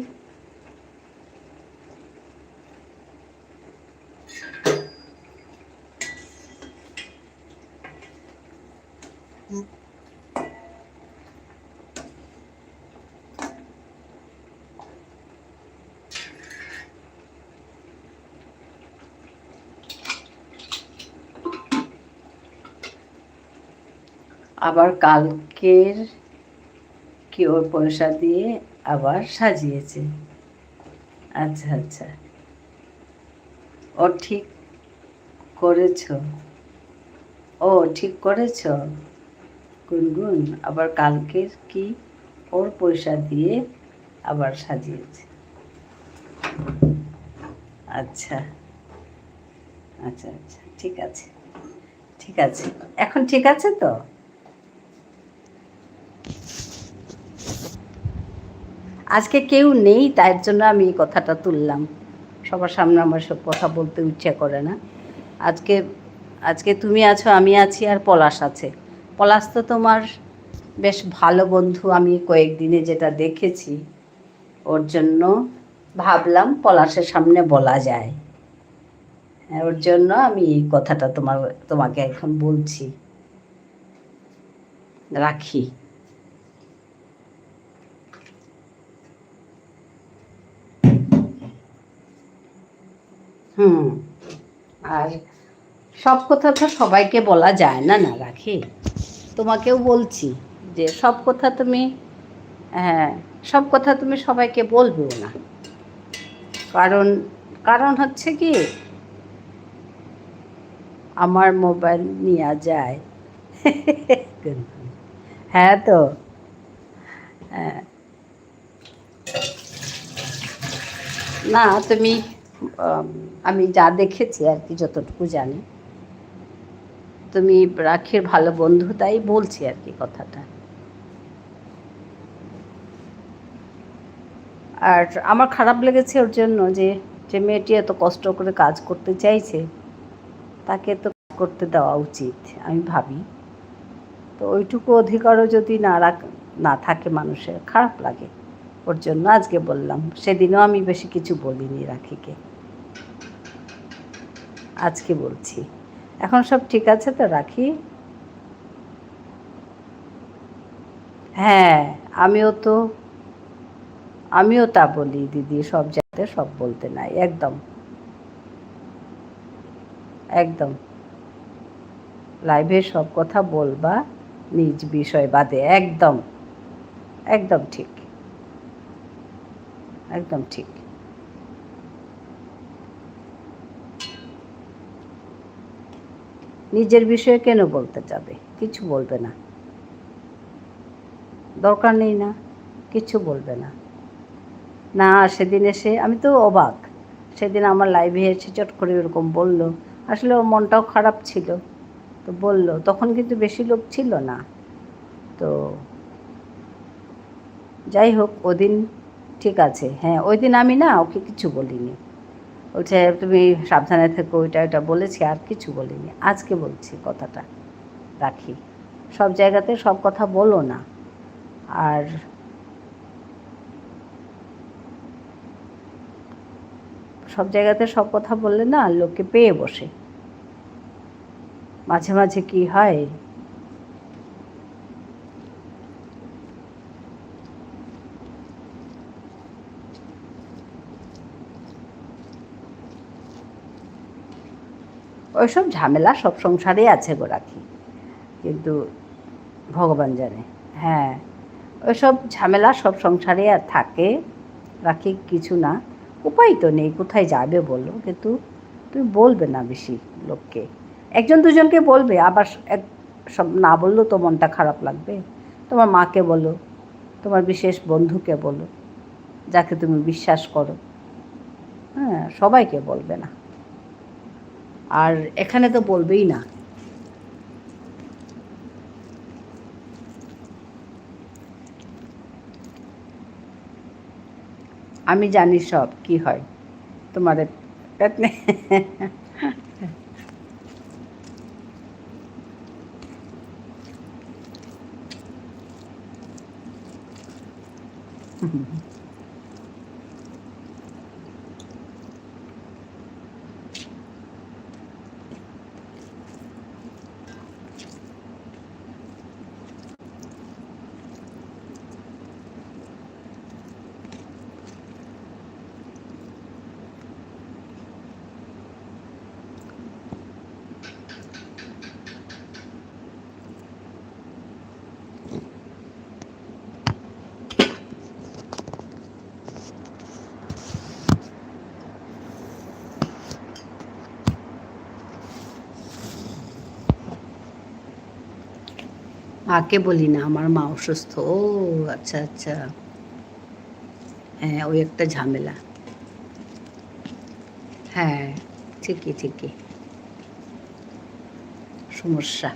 আবার কালকের কি ওর পয়সা দিয়ে আবার সাজিয়েছে? আচ্ছা আচ্ছা, ও ঠিক করেছ, ও ঠিক করেছ গুনগুন, আবার কালকের কি ওর পয়সা দিয়ে আবার সাজিয়েছে? আচ্ছা আচ্ছা আচ্ছা, ঠিক আছে ঠিক আছে, এখন ঠিক আছে তো। আজকে কেউ নেই, তার জন্য আমি এই কথাটা তুললাম। সবার সামনে আমার সব কথা বলতে ইচ্ছে করে না। আজকে আজকে তুমি আছো, আমি আছি, আর পলাশ আছে। পলাশ তো তোমার বেশ ভালো বন্ধু, আমি কয়েকদিনে যেটা দেখেছি, ওর জন্য ভাবলাম পলাশের সামনে বলা যায়। হ্যাঁ, ওর জন্য আমি এই কথাটা তোমাকে এখন বলছি। রাখি। হুম। আর সব কথা তো সবাইকে বলা যায় না, না রাখি। তোমাকেও বলছি যে সব কথা তুমি, হ্যাঁ, সব কথা তুমি সবাইকে বলবেও না। কারণ কারণ হচ্ছে কি, আমার মোবাইল নেওয়া যায়। হ্যাঁ তো, হ্যাঁ, না তুমি, আম, আমি যা দেখেছি আর কি, যতটুকু জানি, তুমি রাখির ভালো বন্ধু, তাই বলছি আর কি কথাটা। আর আমার খারাপ লেগেছে ওর জন্য, যে যে মেয়েটি এত কষ্ট করে কাজ করতে চাইছে, তাকে তো করতে দেওয়া উচিত আমি ভাবি। তো ওইটুকু অধিকারও যদি না থাকে মানুষের, খারাপ লাগে। ওর জন্য আজকে বললাম, সেদিনও আমি বেশি কিছু বলিনি রাখিকে, আজকে বলছি। এখন সব ঠিক আছে তো রাখি? হ্যাঁ, আমিও তা বলি দিদি, সব জায়গাতে সব বলতে নাই, একদম একদম। লাইভে সব কথা বলবা, নিজ বিষয় বাদে, একদম একদম ঠিক, একদম ঠিক। নিজের বিষয়ে কেন বলতে যাবে? কিছু বলবে না, দরকার নেই, না কিছু বলবে না। না, সেদিন এসে আমি তো অবাক, সেদিন আমার লাইভে এসে চট করে এরকম বলল। আসলে ওর মনটাও খারাপ ছিল, তো বলল, তখন কিন্তু বেশি লোক ছিল না। তো যাই হোক, ওদিন ঠিক আছে। হ্যাঁ, ওই দিন আমি না ওকে কিছু বলিনি, বলছে তুমি সাবধানে থেকো, ওইটা ওইটা বলেছি, আর কিছু বলিনি। আজকে বলছি কথাটা, রাখি। সব জায়গাতে সব কথা বলো না। আর সব জায়গাতে সব কথা বললে না, লোকে পেয়ে বসে। মাঝে মাঝে কি হয়, ওইসব ঝামেলা সব সংসারেই আছে গো রাখি, কিন্তু ভগবান জানে। হ্যাঁ, ওইসব ঝামেলা সব সংসারে আর থাকে রাখি, কিছু না, উপায় তো নেই, কোথায় যাবে বলো। কিন্তু তুমি বলবে না বেশি লোককে, একজন দুজনকে বলবে, আবার সব না বললেও তো মনটা খারাপ লাগবে। তোমার মাকে বলো, তোমার বিশেষ বন্ধুকে বলো, যাকে তুমি বিশ্বাস করো। হ্যাঁ, সবাইকে বলবে না, আর এখানে তো বলবেই না। আমি জানি সব কি হয় তোমার মাকে বলি না, আমার মা অসুস্থ। ও আচ্ছা আচ্ছা, হ্যাঁ ওই একটা ঝামেলা। হ্যাঁ, ঠিকই ঠিকই, সমস্যা।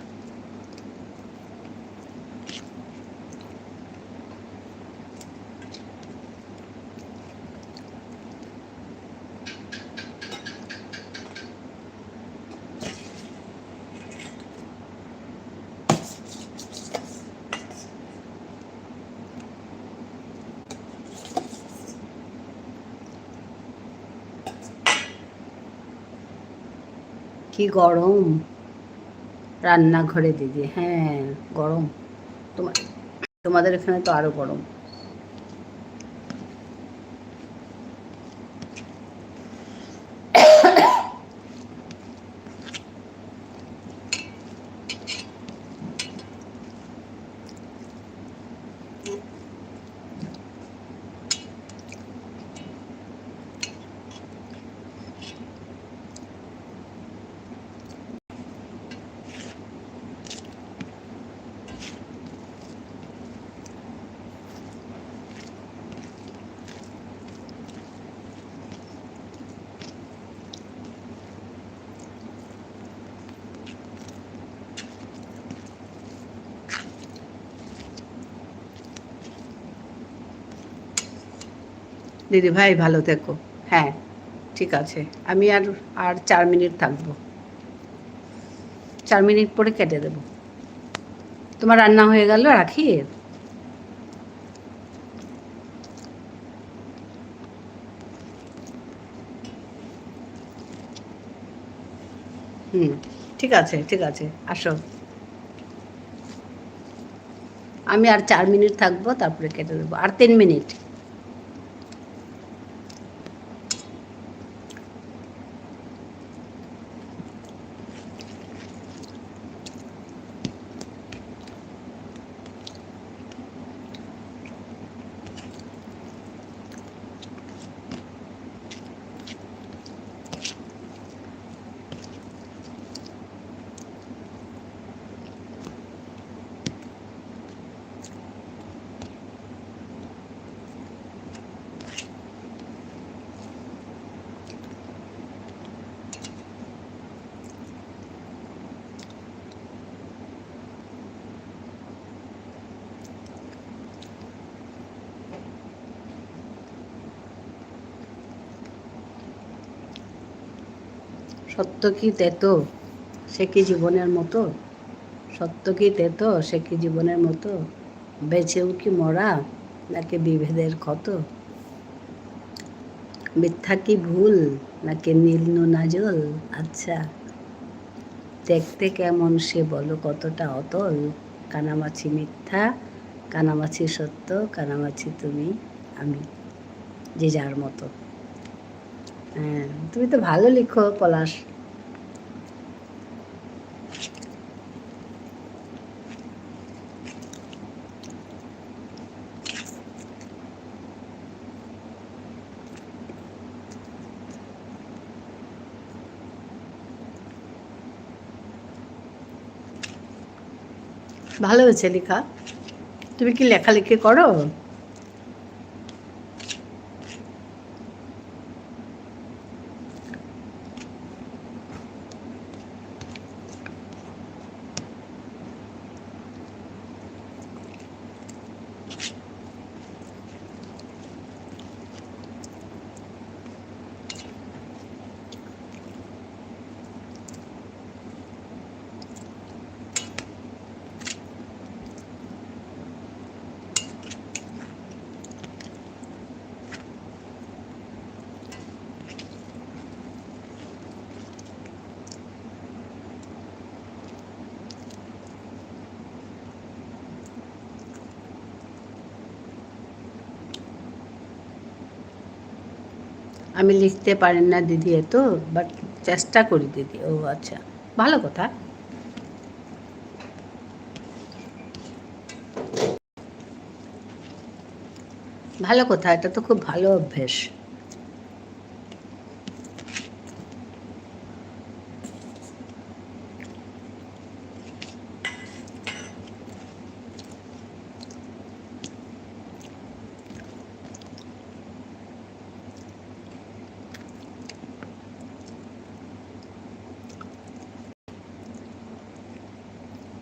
কি গরম রান্নাঘরে দিদি, হ্যাঁ গরম। তোমার তোমাদের এখানে তো আরো গরম। দিদি ভাই ভালো থেকো। হ্যাঁ ঠিক আছে, আমি আর আর 4 মিনিট থাকবো, 4 মিনিট পরে কেটে দেবো। তোমার রান্না হয়ে গেল, রাখি। হুম, ঠিক আছে ঠিক আছে, আসো। আমি আর 4 মিনিট থাকবো, তারপরে কেটে দেবো, আর 3 মিনিট। সত্য কি তেতো, সে কি জীবনের মতো? সত্য কি তেতো, সে কি জীবনের মতো? বেঁচেও কি মরা, নাকি বিভেদের ক্ষত? মিথ্যা কি ভুল, নাকি নীল নোনা জল? আচ্ছা, দেখতে কেমন সে বলো, কতটা অতল? কানামাছি মিথ্যা, কানামাছি সত্য, কানামাছি তুমি আমি, যে যার মতো। হ্যাঁ, তুমি তো ভালো লিখো পলাশ। ভালো হয়েছে লেখা। তুমি কি লেখালেখি করো? আমি লিখতে পারেন না দিদি, এত বাট চেষ্টা করি দিদি। ও আচ্ছা, ভালো কথা। ভালো কথা, এটা তো খুব ভালো অভ্যেস।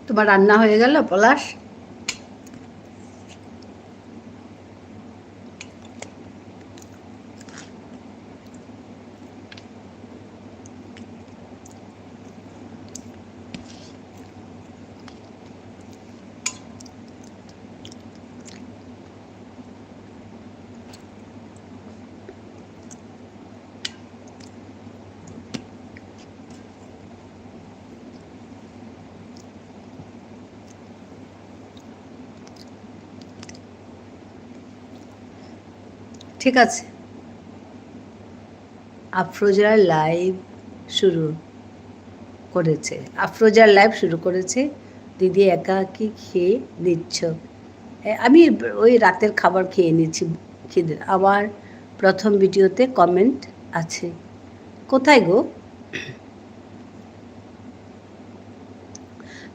তোমার রান্না হয়ে গেল পলাশ? ঠিক আছে। আফরোজার লাইভ শুরু করেছে। আফরোজার লাইভ শুরু করেছে। দিদি একা কি খেয়ে দিচ্ছ? আমি ওই রাতের খাবার খেয়ে নিচ্ছি খিদে। আমার প্রথম ভিডিওতে কমেন্ট আছে। কোথায় গো?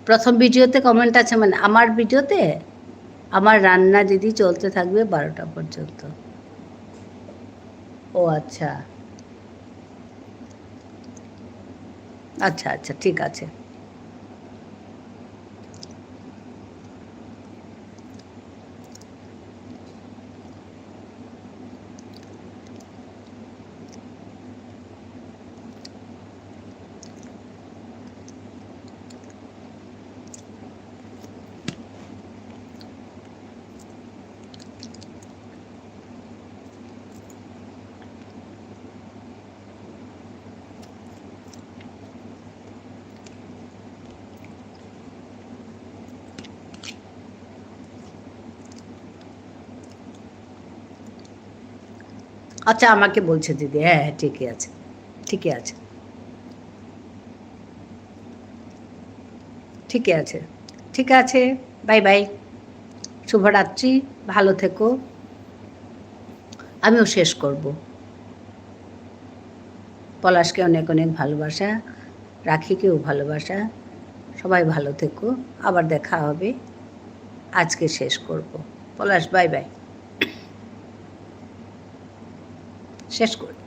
প্রথম ভিডিওতে কমেন্ট আছে মানে আমার ভিডিওতে? আমার রান্না দিদি চলতে থাকবে 12টা পর্যন্ত। ও আচ্ছা আচ্ছা আচ্ছা, ঠিক আছে। আচ্ছা, আমাকে বলছে দিদি। হ্যাঁ হ্যাঁ, ঠিকই আছে, ঠিকই আছে, ঠিকই আছে, ঠিক আছে। বাই বাই, শুভরাত্রি, ভালো থেকো। আমিও শেষ করব। পলাশকে অনেক অনেক ভালোবাসা, রাখিকেও ভালোবাসা। সবাই ভালো থেকো, আবার দেখা হবে। আজকে শেষ করব। পলাশ বাই বাই, শেষ করি।